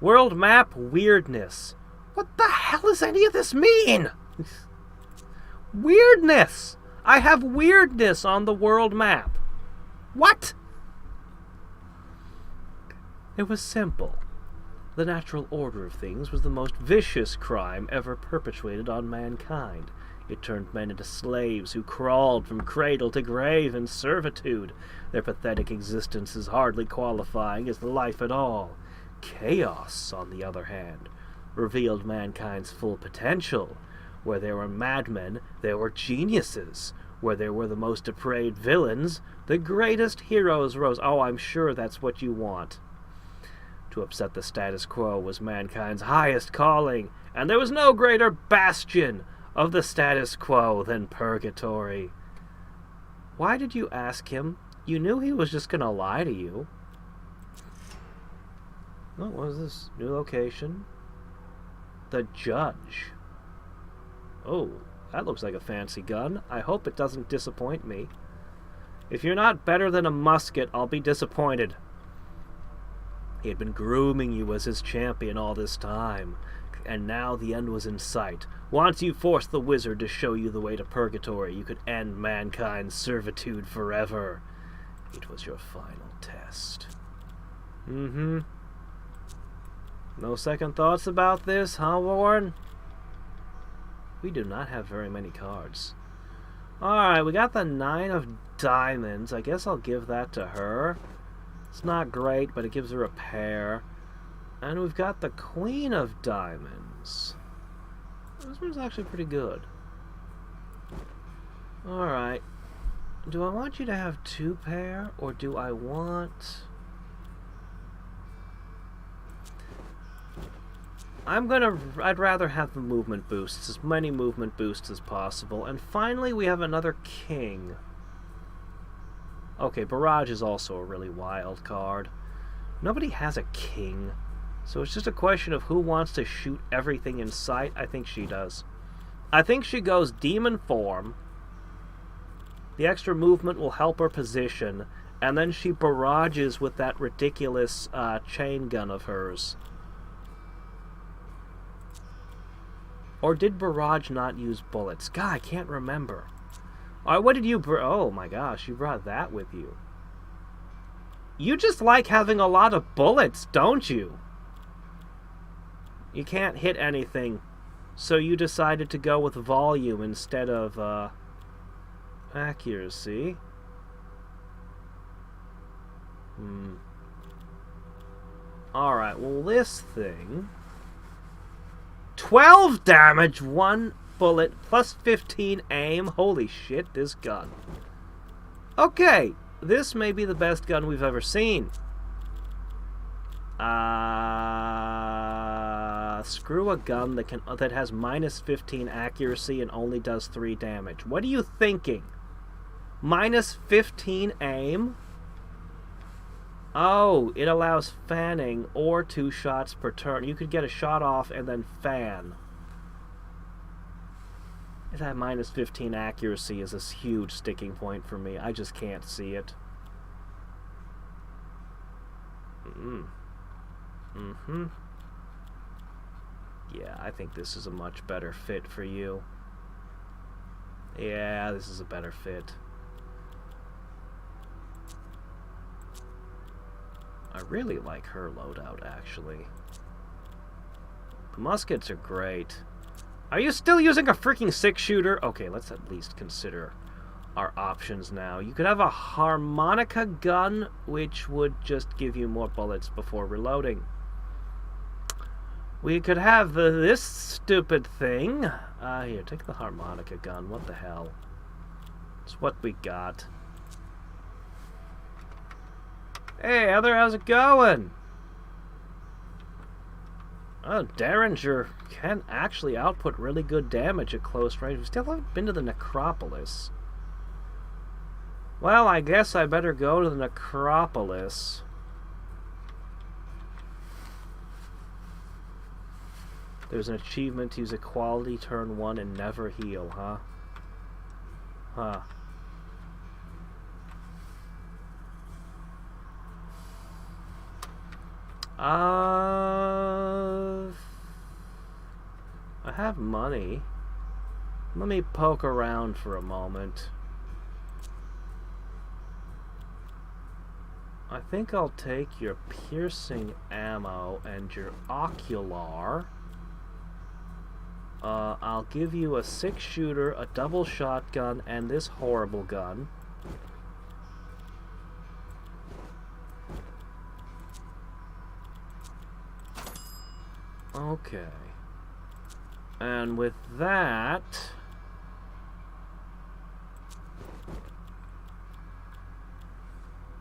World map weirdness. What the hell does any of this mean? Weirdness! I have weirdness on the world map. What? It was simple. The natural order of things was the most vicious crime ever perpetrated on mankind. It turned men into slaves who crawled from cradle to grave in servitude, their pathetic existences hardly qualifying as life at all. Chaos, on the other hand, revealed mankind's full potential. Where there were madmen, there were geniuses. Where there were the most depraved villains, the greatest heroes rose. Oh, I'm sure that's what you want. To upset the status quo was mankind's highest calling, and there was no greater bastion of the status quo than purgatory. Why did you ask him? You knew he was just gonna lie to you. What was this? New location? The Judge. Oh, that looks like a fancy gun. I hope it doesn't disappoint me. If you're not better than a musket, I'll be disappointed. He had been grooming you as his champion all this time, and now the end was in sight. Once you forced the wizard to show you the way to purgatory, you could end mankind's servitude forever. It was your final test. No second thoughts about this, huh, Warren? We do not have very many cards. Alright, we got the 9 of diamonds. I guess I'll give that to her. It's not great, but it gives her a pair. And we've got the Queen of Diamonds. This one's actually pretty good. Alright. Do I want you to have 2 pair, or do I want... I'd rather have the movement boosts, as many movement boosts as possible. And finally, we have another king. Okay, Barrage is also a really wild card. Nobody has a king, so it's just a question of who wants to shoot everything in sight. I think she does. I think she goes demon form. The extra movement will help her position, and then she barrages with that ridiculous chain gun of hers. Or did Barrage not use bullets? God, I can't remember. Alright, what did you oh my gosh, you brought that with you. You just like having a lot of bullets, don't you? You can't hit anything, so you decided to go with volume instead of, accuracy. Alright, well this thing... 12 damage, 1 bullet, plus 15 aim. Holy shit, this gun. Okay, this may be the best gun we've ever seen. Screw a gun that has minus 15 accuracy and only does 3 damage. What are you thinking? Minus 15 aim? Oh, it allows fanning or 2 shots per turn. You could get a shot off and then fan. That minus 15 accuracy is a huge sticking point for me. I just can't see it. Yeah, I think this is a much better fit for you. Yeah, this is a better fit. I really like her loadout, actually. The muskets are great. Are you still using a freaking 6-shooter? Okay, let's at least consider our options now. You could have a harmonica gun, which would just give you more bullets before reloading. We could have this stupid thing. Here, take the harmonica gun. What the hell? It's what we got. Hey, Heather, how's it going? Oh, Derringer can actually output really good damage at close range. We still haven't been to the Necropolis. Well, I guess I better go to the Necropolis. There's an achievement to use Equality turn 1 and never heal, huh? Huh. I have money. Let me poke around for a moment. I think I'll take your piercing ammo and your ocular. I'll give you a 6-shooter, a double shotgun, and this horrible gun. Okay. And with that...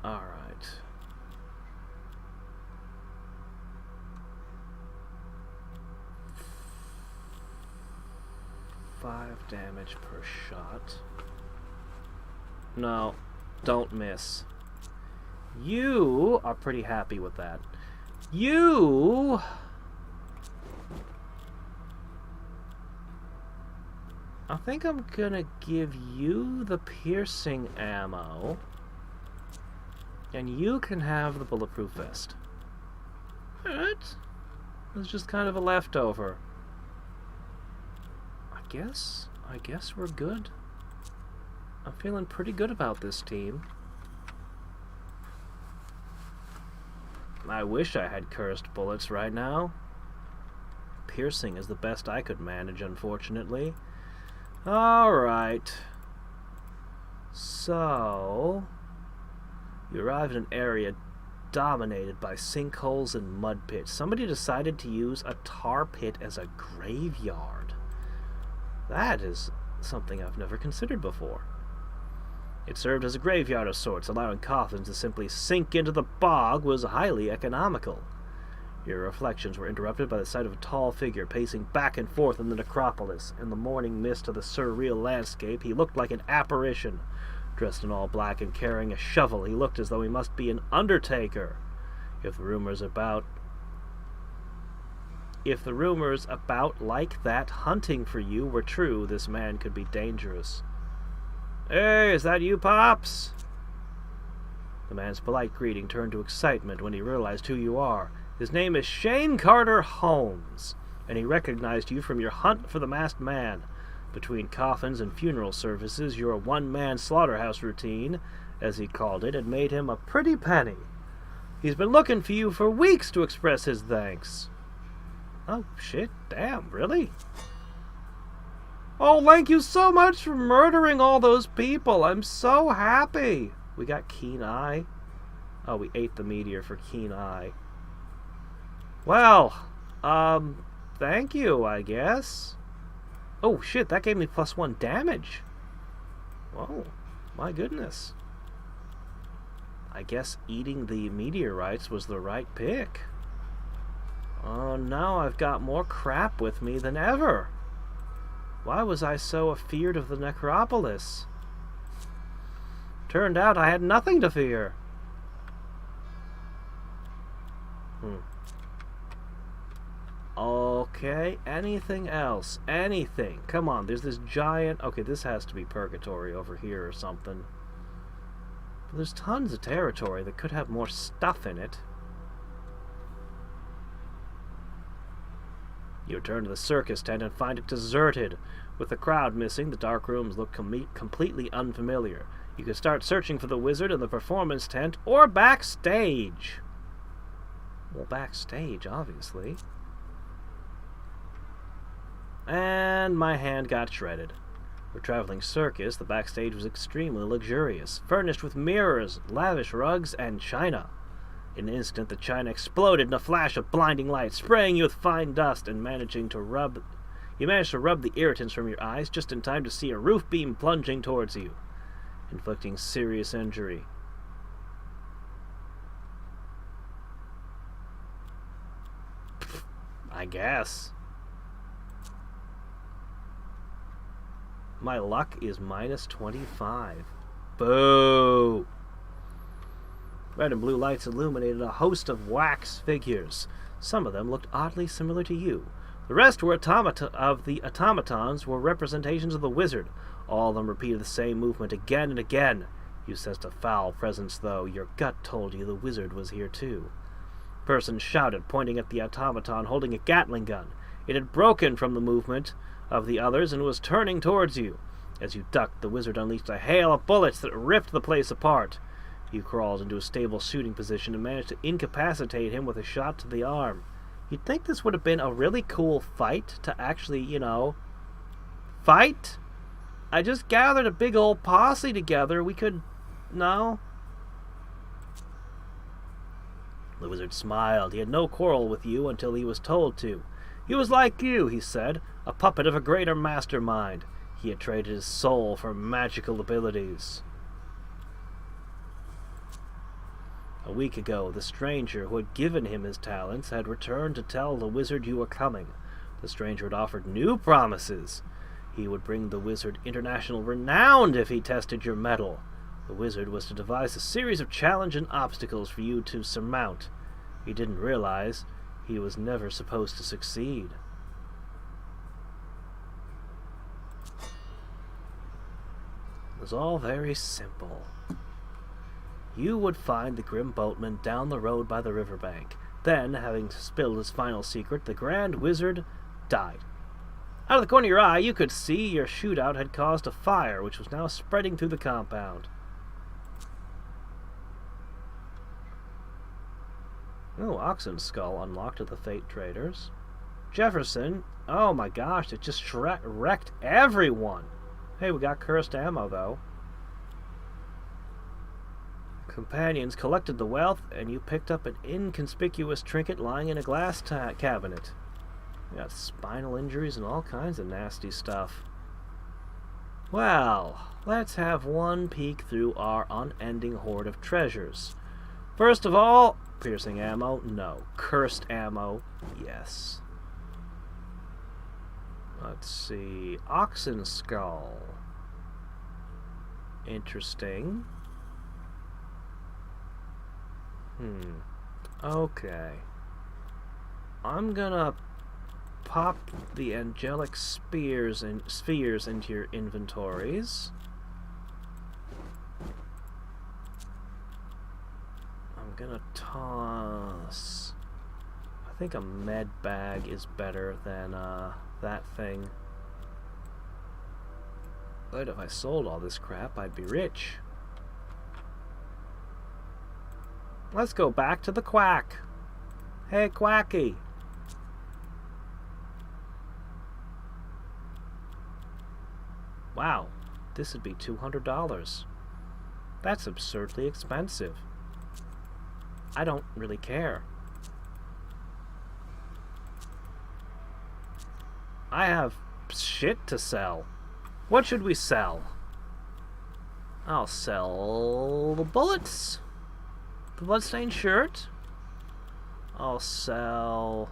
Alright. 5 damage per shot. No, don't miss. You are pretty happy with that. You... I think I'm gonna give you the piercing ammo, and you can have the bulletproof vest. Alright. It's just kind of a leftover. I guess we're good. I'm feeling pretty good about this team. I wish I had cursed bullets right now. Piercing is the best I could manage, unfortunately. Alright. So... you arrive in an area dominated by sinkholes and mud pits. Somebody decided to use a tar pit as a graveyard. That is something I've never considered before. It served as a graveyard of sorts, allowing coffins to simply sink into the bog was highly economical. Your reflections were interrupted by the sight of a tall figure pacing back and forth in the necropolis. In the morning mist of the surreal landscape, he looked like an apparition. Dressed in all black and carrying a shovel, he looked as though he must be an undertaker. If the rumors about like that hunting for you were true, this man could be dangerous. Hey, is that you, Pops? The man's polite greeting turned to excitement when he realized who you are. His name is Shane Carter Holmes, and he recognized you from your hunt for the masked man. Between coffins and funeral services, your one-man slaughterhouse routine, as he called it, had made him a pretty penny. He's been looking for you for weeks to express his thanks. Oh, shit, damn, really? Oh, thank you so much for murdering all those people. I'm so happy. We got Keen Eye. Oh, we ate the meteor for Keen Eye. Well, thank you, I guess. Oh, shit, that gave me +1 damage. Whoa, my goodness. I guess eating the meteorites was the right pick. Oh, now I've got more crap with me than ever. Why was I so afeared of the necropolis? Turned out I had nothing to fear. Okay, anything else? Anything? Come on, there's this giant... Okay, this has to be purgatory over here or something. But there's tons of territory that could have more stuff in it. You return to the circus tent and find it deserted. With the crowd missing, the dark rooms look completely unfamiliar. You can start searching for the wizard in the performance tent or backstage. Well, backstage, obviously. And my hand got shredded. For a traveling circus, the backstage was extremely luxurious, furnished with mirrors, lavish rugs, and china. In an instant, the china exploded in a flash of blinding light, spraying you with fine dust, and you managed to rub the irritants from your eyes just in time to see a roof beam plunging towards you, inflicting serious injury. I guess. My luck is -25. Boo! Red and blue lights illuminated a host of wax figures. Some of them looked oddly similar to you. The rest were automatons were representations of the wizard. All of them repeated the same movement again and again. You sensed a foul presence, though. Your gut told you the wizard was here, too. A person shouted, pointing at the automaton holding a Gatling gun. It had broken from the movement of the others and was turning towards you. As you ducked, the wizard unleashed a hail of bullets that ripped the place apart. You crawled into a stable shooting position and managed to incapacitate him with a shot to the arm. You'd think this would have been a really cool fight to actually, fight? I just gathered a big old posse together. We could... No? The wizard smiled. He had no quarrel with you until he was told to. He was like you, he said, a puppet of a greater mastermind. He had traded his soul for magical abilities. A week ago, the stranger who had given him his talents had returned to tell the wizard you were coming. The stranger had offered new promises. He would bring the wizard international renown if he tested your mettle. The wizard was to devise a series of challenge and obstacles for you to surmount. He didn't realize he was never supposed to succeed. It was all very simple. You would find the grim boatman down the road by the riverbank. Then, having spilled his final secret, the Grand Wizard died. Out of the corner of your eye, you could see your shootout had caused a fire, which was now spreading through the compound. Oh, Oxen Skull unlocked to the Fate Traders. Jefferson, oh my gosh, it just wrecked everyone. Hey, we got cursed ammo, though. Companions collected the wealth, and you picked up an inconspicuous trinket lying in a glass cabinet. You got spinal injuries and all kinds of nasty stuff. Well, let's have one peek through our unending hoard of treasures. First of all, piercing ammo, no. Cursed ammo, yes. Let's see. Oxen Skull. Interesting. Okay. I'm gonna pop the angelic spheres into your inventories. I'm gonna toss... I think a med bag is better than that thing. But if I sold all this crap, I'd be rich. Let's go back to the quack. Hey, Quacky. Wow, this would be $200. That's absurdly expensive. I don't really care. I have shit to sell. What should we sell? I'll sell the bullets. The bloodstained shirt. I'll sell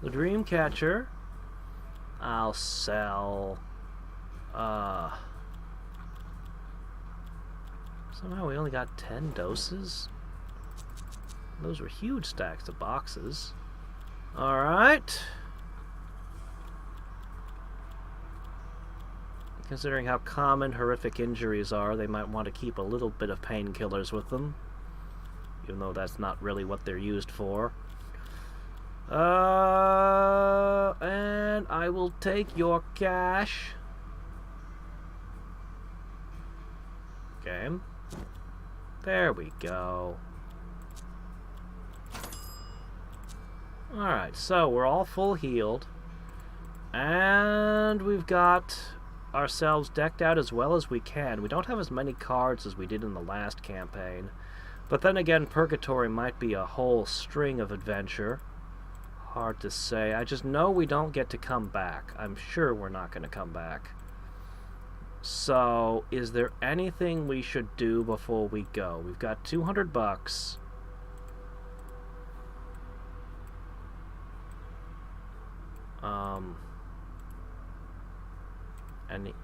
the dream catcher. I'll sell somehow we only got 10 doses. Those were huge stacks of boxes. Alright. Considering how common horrific injuries are, they might want to keep a little bit of painkillers with them. Even though that's not really what they're used for. And I will take your cash. Okay. There we go. Alright, so we're all full healed. And we've got ourselves decked out as well as we can. We don't have as many cards as we did in the last campaign. But then again, Purgatory might be a whole string of adventure. Hard to say. I just know we don't get to come back. I'm sure we're not going to come back. So, is there anything we should do before we go? We've got $200.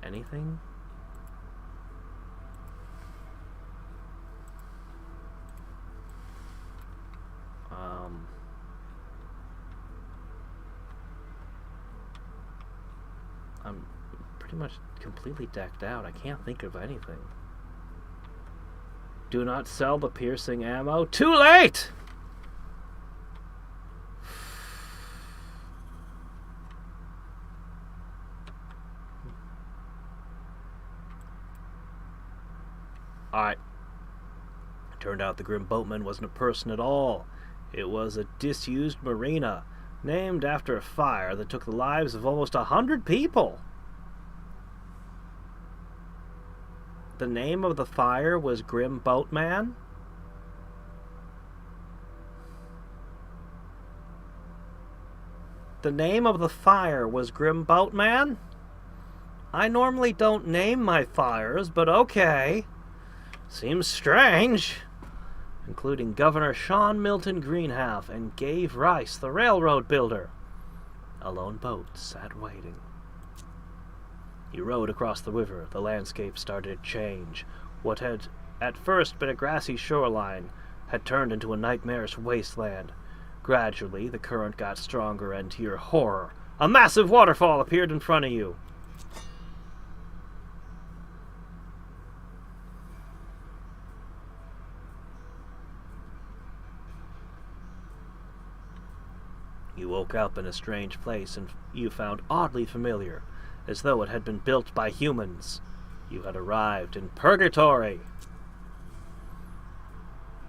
Anything? I'm pretty much completely decked out. I can't think of anything. Do not sell the piercing ammo. Too late! Alright. Turned out the Grim Boatman wasn't a person at all. It was a disused marina, named after a fire that took the lives of almost 100 people. The name of the fire was Grim Boatman? The name of the fire was Grim Boatman? I normally don't name my fires, but okay. Seems strange. Including Governor Sean Milton Greenhalgh and Gave Rice, the railroad builder. A lone boat sat waiting. He rowed across the river. The landscape started to change. What had at first been a grassy shoreline had turned into a nightmarish wasteland. Gradually, the current got stronger, and to your horror, a massive waterfall appeared in front of you. You woke up in a strange place, and you found oddly familiar, as though it had been built by humans. You had arrived in Purgatory.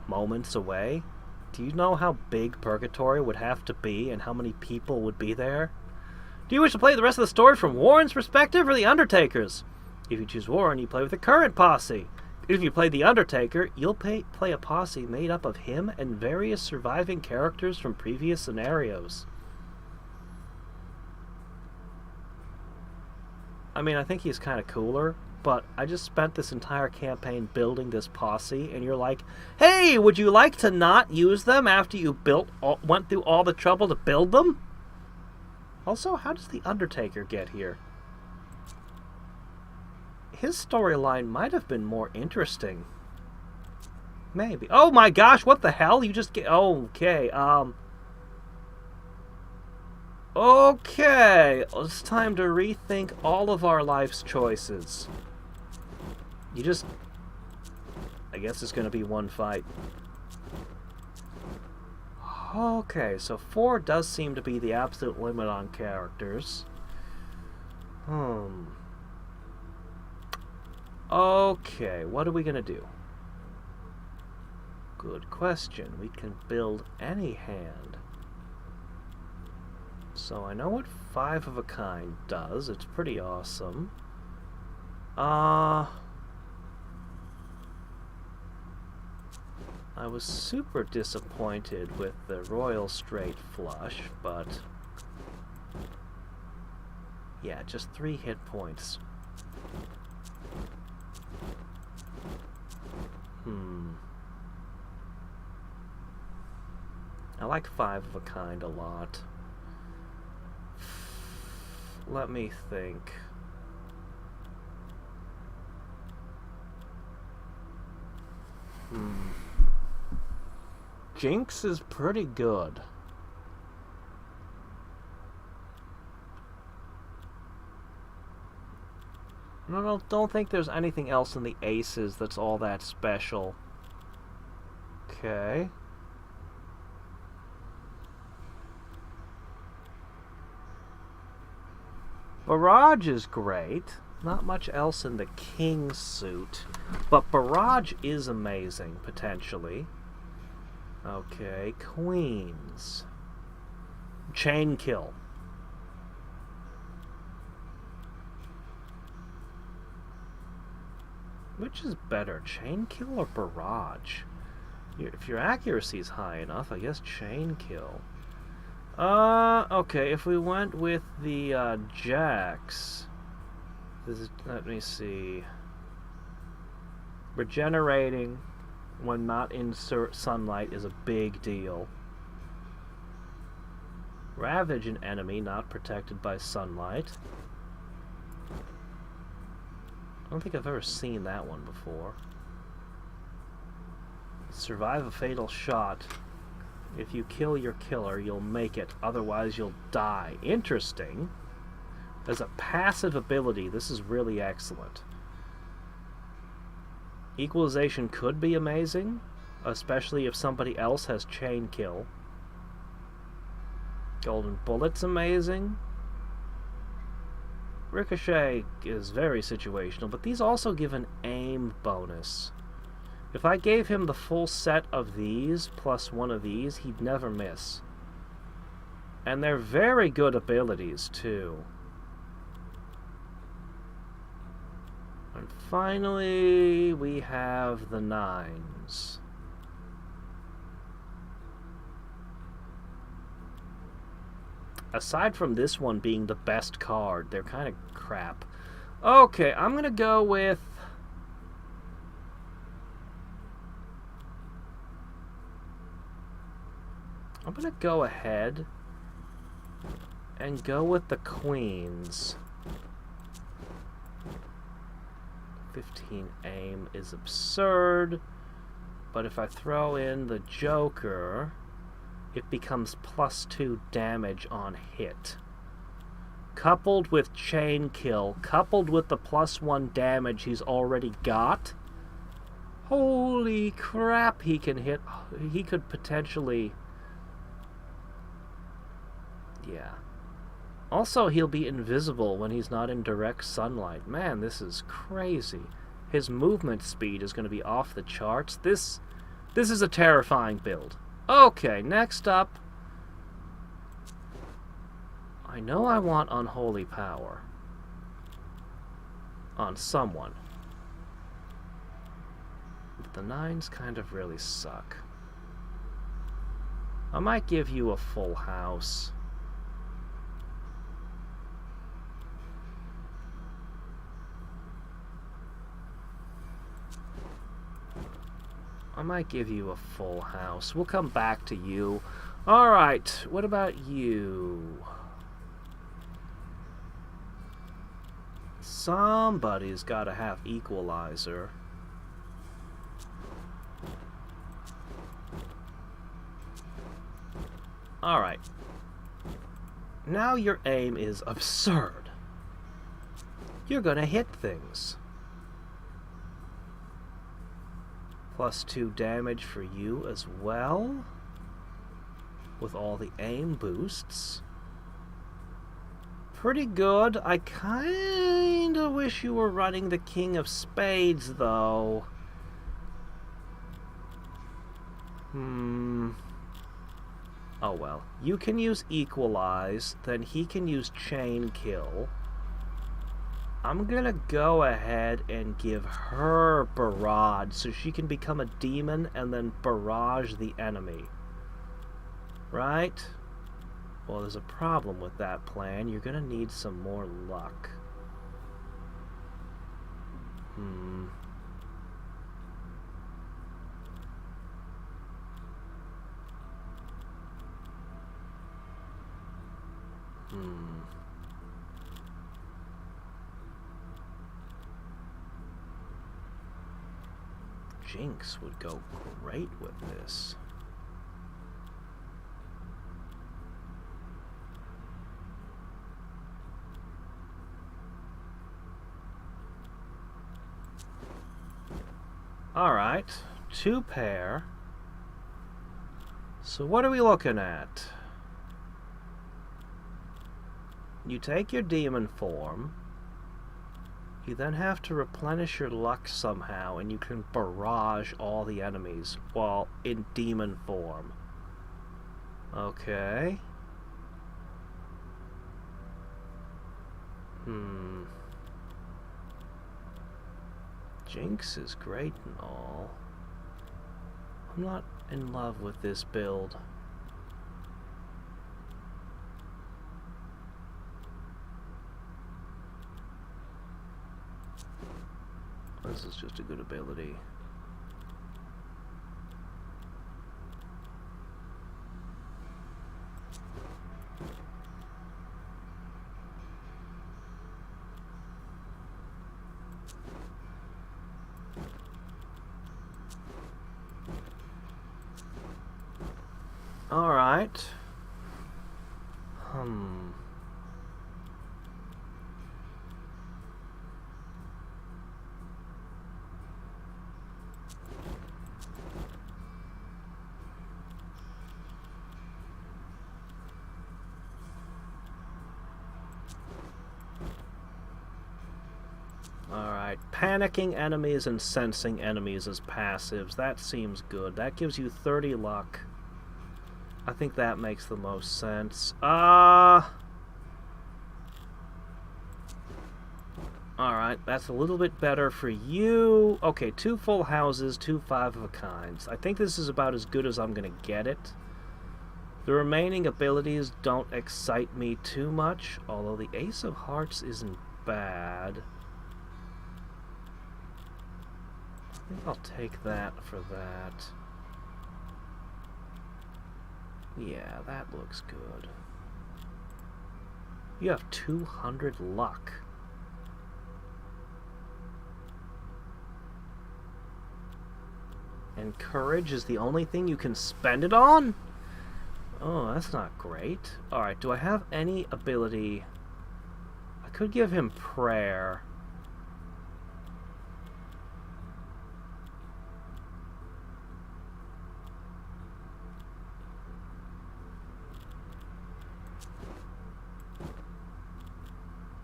Moments away? Do you know how big Purgatory would have to be and how many people would be there? Do you wish to play the rest of the story from Warren's perspective or the Undertaker's? If you choose Warren, you play with the current posse. If you play the Undertaker, you'll play a posse made up of him and various surviving characters from previous scenarios. I mean, I think he's kind of cooler, but I just spent this entire campaign building this posse, and you're like, hey, would you like to not use them after you went through all the trouble to build them? Also, how does the Undertaker get here? His storyline might have been more interesting. Maybe. Oh my gosh, what the hell? You just get... Okay, Okay, it's time to rethink all of our life's choices. You just... I guess it's going to be one fight. Okay, so 4 does seem to be the absolute limit on characters. Okay, what are we going to do? Good question. We can build any hand. So I know what 5 of a kind does. It's pretty awesome. I was super disappointed with the Royal Straight Flush, but... yeah, just 3 hit points. I like 5 of a kind a lot. Let me think. Jinx is pretty good. No, don't think there's anything else in the aces that's all that special. Okay. Barrage is great. Not much else in the king suit. But Barrage is amazing, potentially. Okay, queens. Chain kill. Which is better, chain kill or barrage? If your accuracy is high enough, I guess chain kill. Okay, if we went with the, jacks... let me see... Regenerating when not in sunlight is a big deal. Ravage an enemy not protected by sunlight. I don't think I've ever seen that one before. Survive a fatal shot. If you kill your killer, you'll make it. Otherwise, you'll die. Interesting. As a passive ability, this is really excellent. Equalization could be amazing, especially if somebody else has chain kill. Golden Bullet's amazing. Ricochet is very situational, but these also give an aim bonus. If I gave him the full set of these, plus one of these, he'd never miss. And they're very good abilities, too. And finally, we have the 9s. Aside from this one being the best card, they're kind of crap. Okay, I'm going to go with... I'm going to go ahead and go with the queens. 15 aim is absurd, but if I throw in the Joker, it becomes +2 damage on hit. Coupled with chain kill, coupled with the +1 damage he's already got, holy crap, he can hit. He could potentially... Yeah. Also, he'll be invisible when he's not in direct sunlight. Man, this is crazy. His movement speed is going to be off the charts. This is a terrifying build. Okay, next up. I know I want Unholy Power on someone. But the 9s kind of really suck. I might give you a full house. I might give you a full house. We'll come back to you. Alright, what about you? Somebody's got to have Equalizer. Alright. Now your aim is absurd. You're gonna hit things. +2 damage for you as well, with all the aim boosts. Pretty good. I kinda wish you were running the King of Spades, though. Oh well. You can use Equalize, then he can use Chain Kill. I'm gonna go ahead and give her Barrage, so she can become a demon and then barrage the enemy. Right? Well, there's a problem with that plan. You're gonna need some more luck. Jinx would go great with this. Alright, 2 pair. So what are we looking at? You take your demon form. You then have to replenish your luck somehow, and you can barrage all the enemies while in demon form. Okay. Jinx is great and all. I'm not in love with this build. This is just a good ability. All right. All right. Alright, panicking enemies and sensing enemies as passives. That seems good. That gives you 30 luck. I think that makes the most sense. Alright, that's a little bit better for you. Okay, 2 full houses, 2 5-of-a-kinds. I think this is about as good as I'm going to get it. The remaining abilities don't excite me too much, although the Ace of Hearts isn't bad. I think I'll take that for that. Yeah, that looks good. You have 200 luck. And courage is the only thing you can spend it on? Oh, that's not great. Alright, do I have any ability? I could give him prayer.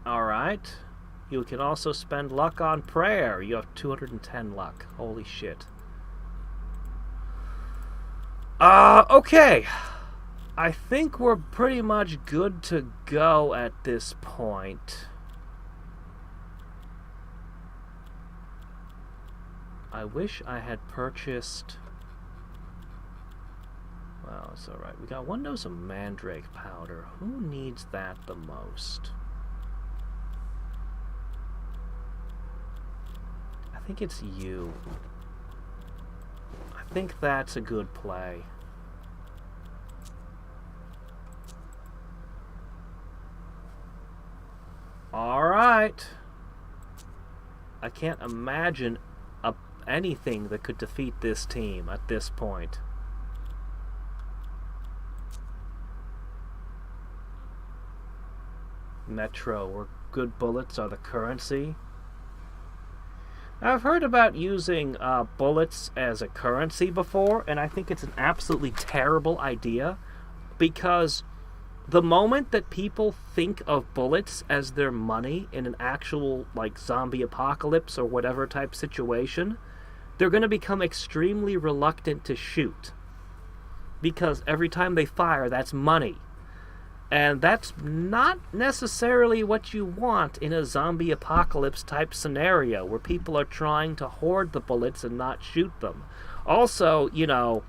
Alright. You can also spend luck on prayer. You have 210 luck. Holy shit. Okay. I think we're pretty much good to go at this point. I wish I had purchased... Well, it's alright. We got 1 dose of mandrake powder. Who needs that the most? I think it's you. I think that's a good play. Alright. I can't imagine anything that could defeat this team at this point. Metro, where good bullets are the currency. I've heard about using bullets as a currency before, and I think it's an absolutely terrible idea, because the moment that people think of bullets as their money in an actual, like, zombie apocalypse or whatever type situation, they're going to become extremely reluctant to shoot. Because every time they fire, that's money. And that's not necessarily what you want in a zombie apocalypse type scenario where people are trying to hoard the bullets and not shoot them. Also, you know,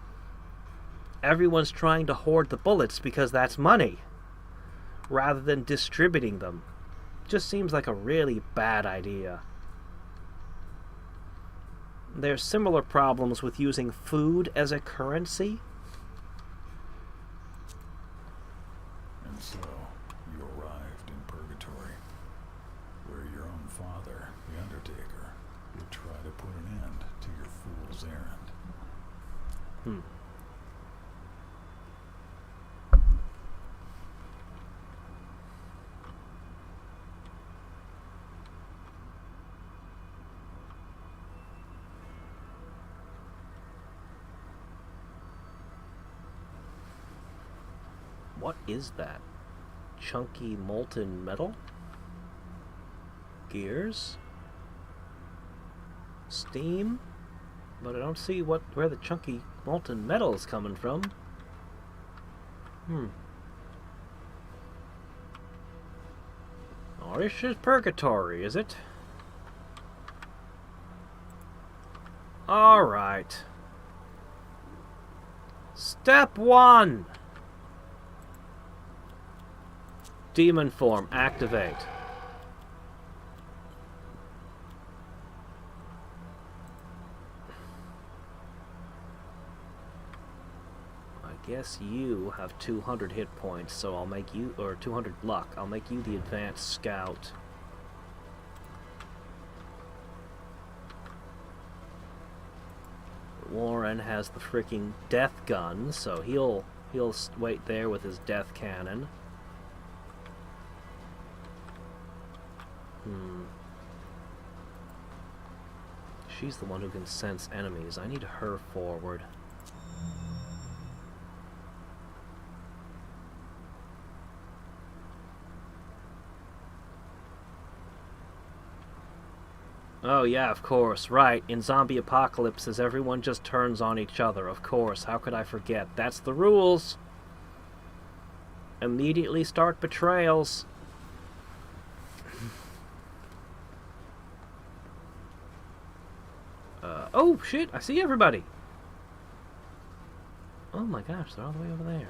everyone's trying to hoard the bullets because that's money rather than distributing them. Just seems like a really bad idea. There's similar problems with using food as a currency. And so, you arrived in purgatory, where your own father, the Undertaker, would try to put an end to your fool's errand. What is that? Chunky molten metal? Gears? Steam? But I don't see where the chunky molten metal is coming from. Oh, this is purgatory, is it? Alright. Step 1! Demon form, activate. I guess you have 200 hit points, so I'll make you, or 200 luck, I'll make you the advanced scout. Warren has the freaking death gun, so he'll wait there with his death cannon. She's the one who can sense enemies. I need her forward. Oh yeah, of course, right. In zombie apocalypses, everyone just turns on each other, of course. How could I forget? That's the rules. Immediately start betrayals. Oh shit, I see everybody. Oh my gosh, they're all the way over there.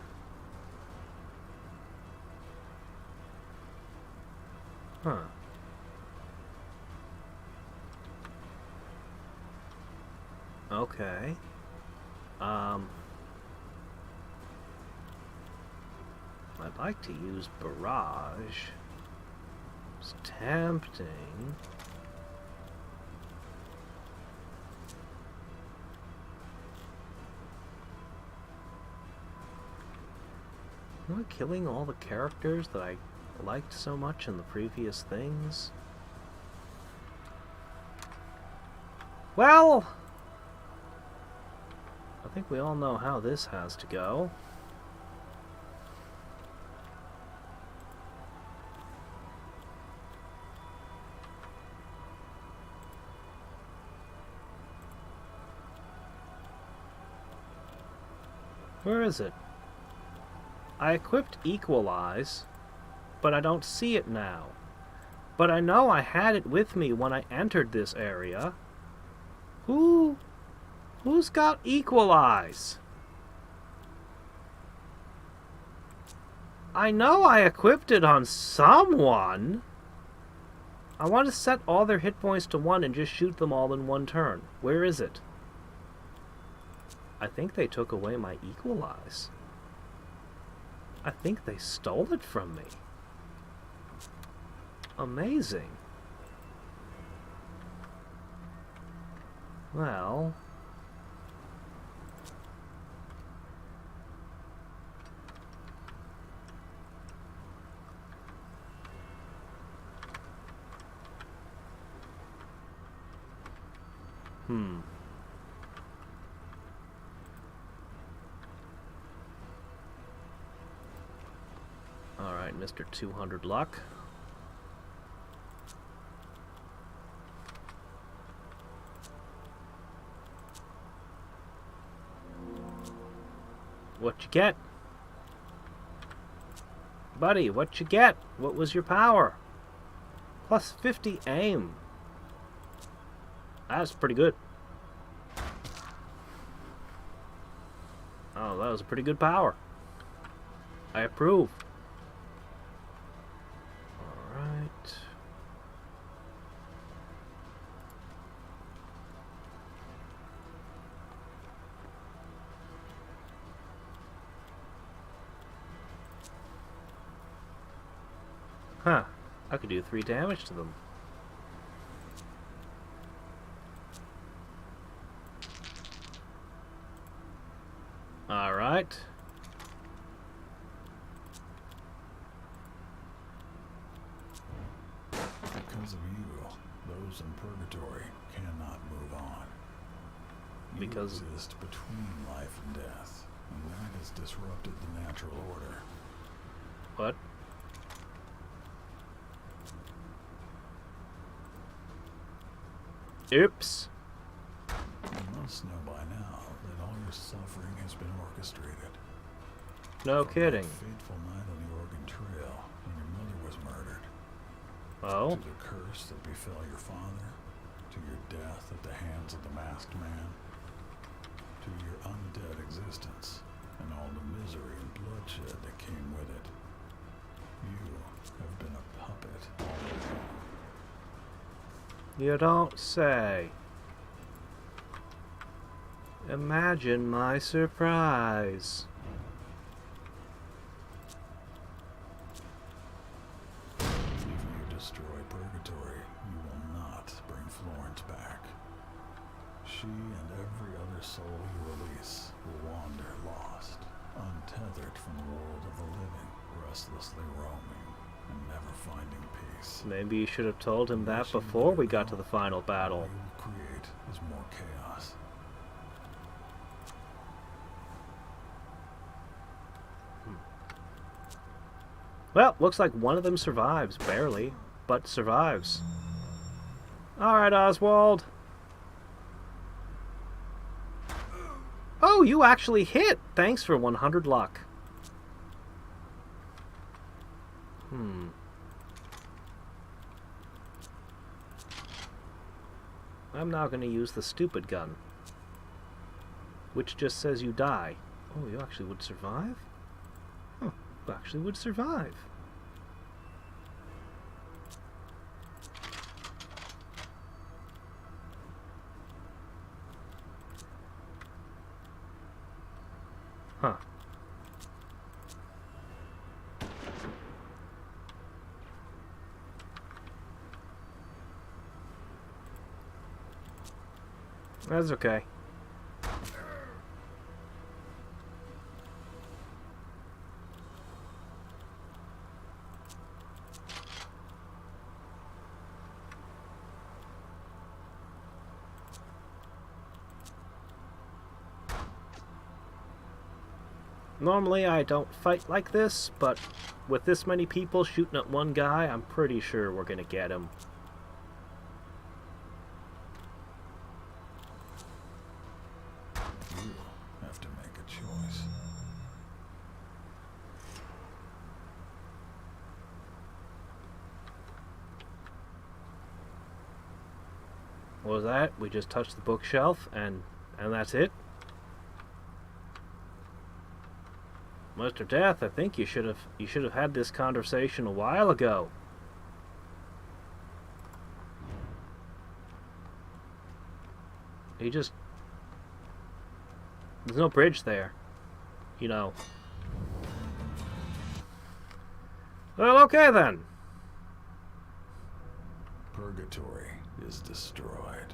Huh. Okay. I'd like to use barrage. It's tempting. Am I killing all the characters that I liked so much in the previous things? Well, I think we all know how this has to go. Where is it? I equipped Equalize, but I don't see it now. But I know I had it with me when I entered this area. Who's got Equalize? I know I equipped it on someone. I want to set all their hit points to 1 and just shoot them all in one turn. Where is it? I think they took away my Equalize. I think they stole it from me. Amazing. Well... Alright, Mr. 200 luck. What you get? Buddy, what you get? What was your power? Plus 50 aim. That's pretty good. Oh, that was a pretty good power. I approve. Alright. Huh. I could do 3 damage to them. Alright. Because of you, those in purgatory cannot move on. You Because... exist between life and death, and that has disrupted the natural order. What? Oops. You must know by now that all your suffering has been orchestrated. No From kidding. that fateful night on the Oregon Trail when your mother was murdered. Oh? To the curse that befell your father, to your death at the hands of the masked man, to your undead existence, and all the misery and bloodshed that came with it. You have been a puppet all along. You don't say. Imagine my surprise. If you destroy purgatory, you will not bring Florence back. She and every other soul you release will wander lost, untethered from the world of the living, restlessly roaming and never finding peace. Maybe you should have told him that before we got to the final All battle. you will create is more chaos. Well, looks like one of them survives, barely, but survives. Alright, Oswald. Oh, you actually hit! Thanks for 100 luck. I'm now going to use the stupid gun, which just says you die. Oh, you actually would survive? Oh, you actually would survive. Huh. That's okay. Normally I don't fight like this, but with this many people shooting at one guy, I'm pretty sure we're gonna get him. You have to make a choice. What was that? We just touched the bookshelf and that's it? Mr. Death, I think you should have had this conversation a while ago. There's no bridge there. You know. Well, okay then. Purgatory is destroyed.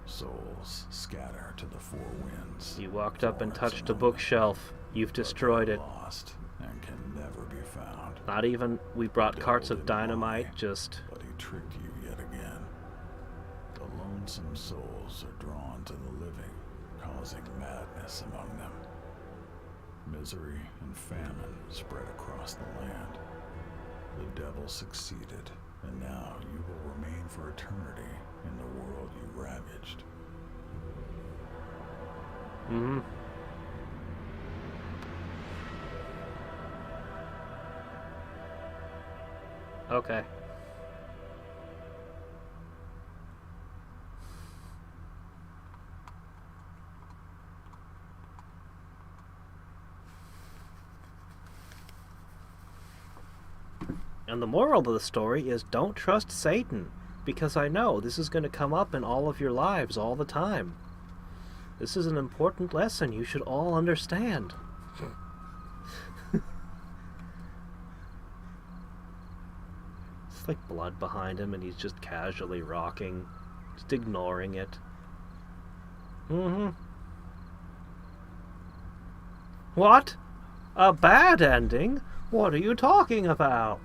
Souls scatter to the four winds. You walked up and touched a bookshelf. You've destroyed it. Lost and can never be found. Not even we brought carts of dynamite, just... But he tricked you yet again. The lonesome souls are drawn to the living, causing madness among them. Misery and famine spread across the land. The devil succeeded, and now you will remain for eternity in the world you ravaged. Mm-hmm. Okay. And the moral of the story is don't trust Satan, because I know this is going to come up in all of your lives all the time. This is an important lesson you should all understand. It's like blood behind him and he's just casually rocking, just ignoring it. What? A bad ending? What are you talking about?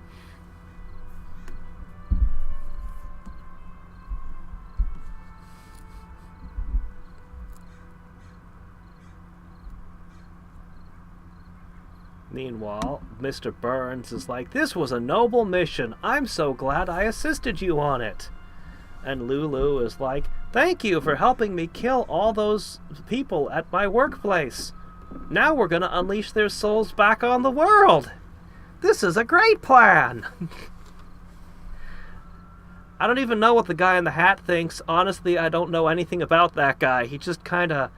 Meanwhile, Mr. Burns is like, this was a noble mission. I'm so glad I assisted you on it. And Lulu is like, thank you for helping me kill all those people at my workplace. Now we're going to unleash their souls back on the world. This is a great plan. I don't even know what the guy in the hat thinks. Honestly, I don't know anything about that guy. He just kind of...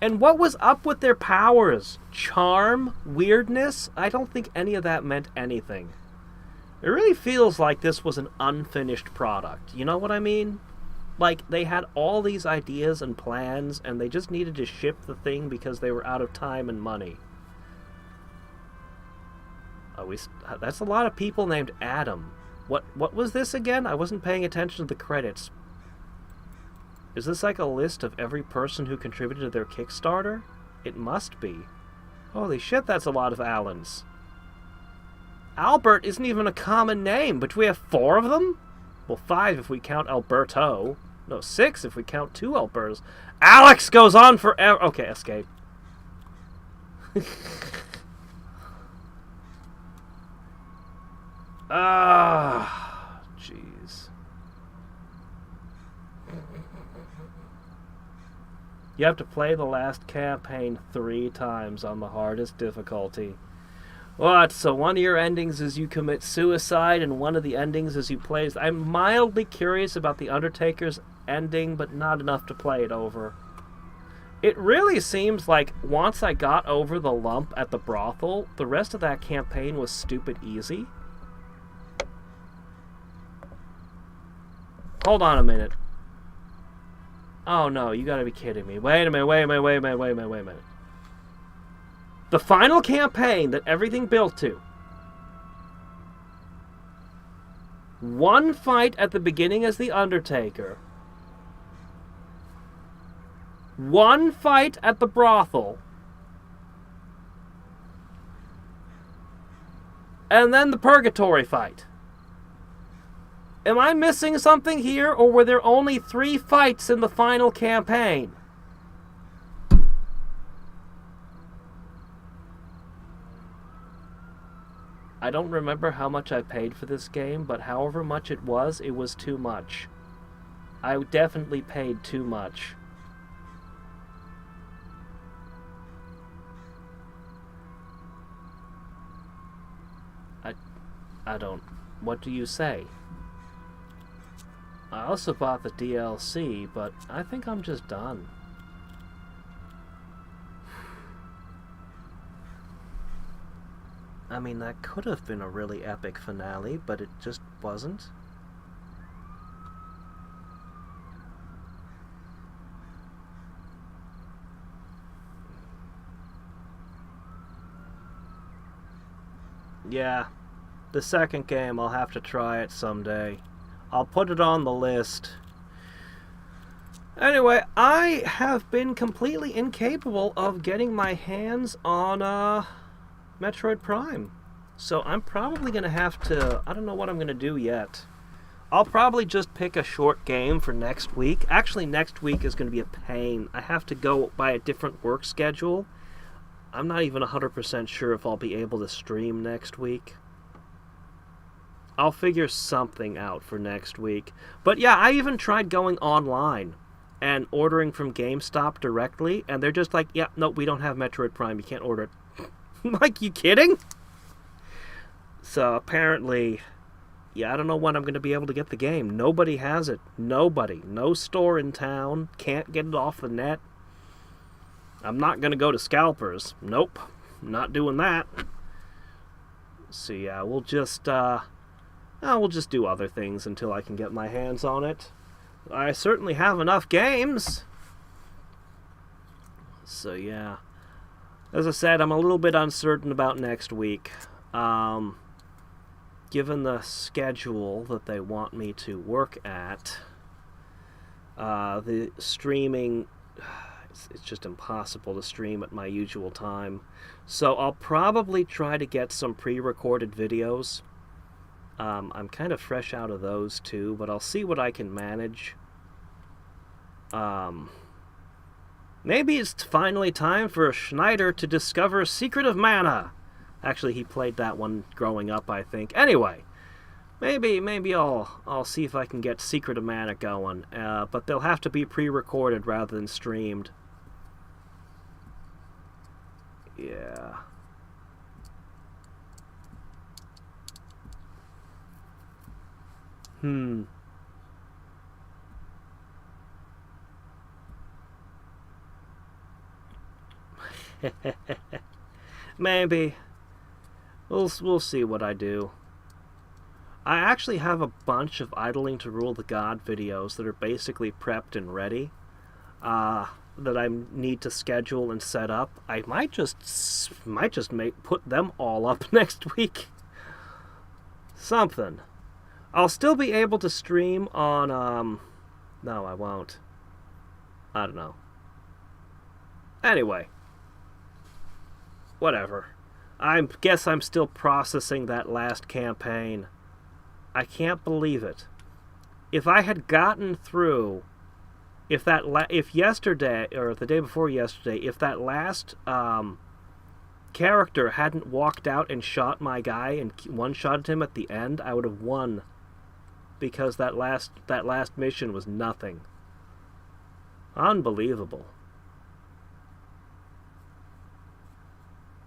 And what was up with their powers? Charm? Weirdness? I don't think any of that meant anything. It really feels like this was an unfinished product. You know what I mean? Like, they had all these ideas and plans, and they just needed to ship the thing because they were out of time and money. That's a lot of people named Adam. What was this again? I wasn't paying attention to the credits. Is this like a list of every person who contributed to their Kickstarter? It must be. Holy shit, that's a lot of Allens. Albert isn't even a common name, but we have 4 of them? Well, 5 if we count Alberto. No, 6 if we count 2 Albertos. Alex goes on forever. Okay, escape. Ah, jeez. You have to play the last campaign 3 times on the hardest difficulty. What? So one of your endings is you commit suicide, and one of the endings is you play... I'm mildly curious about the Undertaker's ending, but not enough to play it over. It really seems like once I got over the lump at the brothel, the rest of that campaign was stupid easy. Hold on a minute. Oh no, you gotta be kidding me. Wait a minute. The final campaign that everything built to. One fight at the beginning as The Undertaker. One fight at the brothel. And then the purgatory fight. Am I missing something here, or were there only 3 fights in the final campaign? I don't remember how much I paid for this game, but however much it was too much. I definitely paid too much. I don't... What do you say? I also bought the DLC, but I think I'm just done. I mean, that could have been a really epic finale, but it just wasn't. Yeah, the second game, I'll have to try it someday. I'll put it on the list. Anyway, I have been completely incapable of getting my hands on Metroid Prime. So I'm probably going to have to... I don't know what I'm going to do yet. I'll probably just pick a short game for next week. Actually, next week is going to be a pain. I have to go by a different work schedule. I'm not even 100% sure if I'll be able to stream next week. I'll figure something out for next week. But yeah, I even tried going online and ordering from GameStop directly, and they're just like, yeah, no, we don't have Metroid Prime, you can't order it. I'm like, you kidding? So apparently, yeah, I don't know when I'm going to be able to get the game. Nobody has it. Nobody. No store in town. Can't get it off the net. I'm not going to go to Scalpers. Nope. Not doing that. So yeah, we'll just do other things until I can get my hands on it. I certainly have enough games. So yeah. As I said, I'm a little bit uncertain about next week. Given the schedule that they want me to work at, the streaming, it's just impossible to stream at my usual time. So I'll probably try to get some pre-recorded videos. I'm kind of fresh out of those too, but I'll see what I can manage. Maybe it's finally time for Schneider to discover Secret of Mana. Actually, he played that one growing up, I think. Anyway, maybe I'll see if I can get Secret of Mana going. But they'll have to be pre-recorded rather than streamed. Yeah. Maybe. We'll see what I do. I actually have a bunch of Idling to Rule the God videos that are basically prepped and ready. That I need to schedule and set up. I might just put them all up next week. Something. I'll still be able to stream on, no, I won't. I don't know. Anyway. Whatever. I guess I'm still processing that last campaign. I can't believe it. If I had gotten through... If yesterday, or the day before yesterday, if that last character hadn't walked out and shot my guy and one-shotted him at the end, I would have won. Because that last mission was nothing. Unbelievable.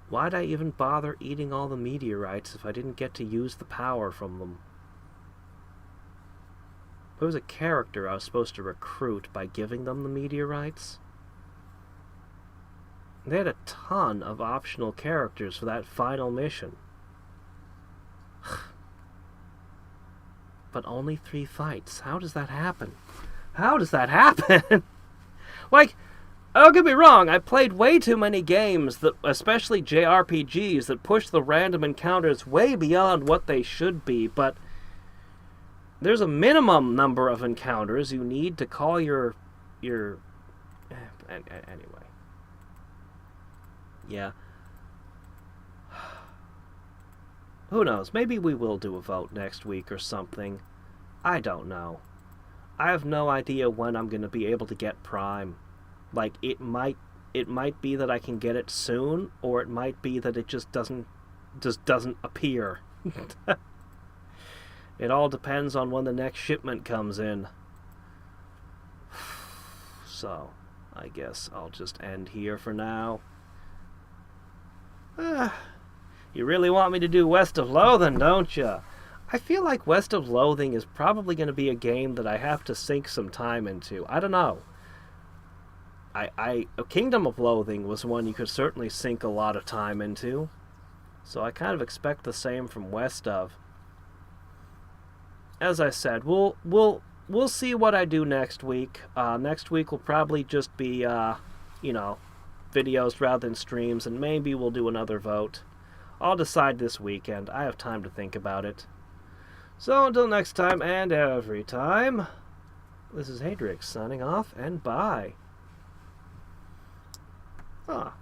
Why'd I even bother eating all the meteorites if I didn't get to use the power from them? There was a character I was supposed to recruit by giving them the meteorites. They had a ton of optional characters for that final mission. But only 3 fights. How does that happen? How does that happen? Like, don't get me wrong, I played way too many games, that, especially JRPGs, that push the random encounters way beyond what they should be, but there's a minimum number of encounters you need to call your anyway. Yeah. Who knows? Maybe we will do a vote next week or something. I don't know. I have no idea when I'm going to be able to get Prime. Like, it might be that I can get it soon, or it might be that it just doesn't appear. It all depends on when the next shipment comes in. So, I guess I'll just end here for now. You really want me to do West of Loathing, don't you? I feel like West of Loathing is probably going to be a game that I have to sink some time into. I don't know. Kingdom of Loathing was one you could certainly sink a lot of time into. So I kind of expect the same from West of. As I said, we'll see what I do next week. Next week will probably just be, videos rather than streams, and maybe we'll do another vote. I'll decide this weekend. I have time to think about it. So until next time, and every time, this is Hadriex signing off, and bye. Ah.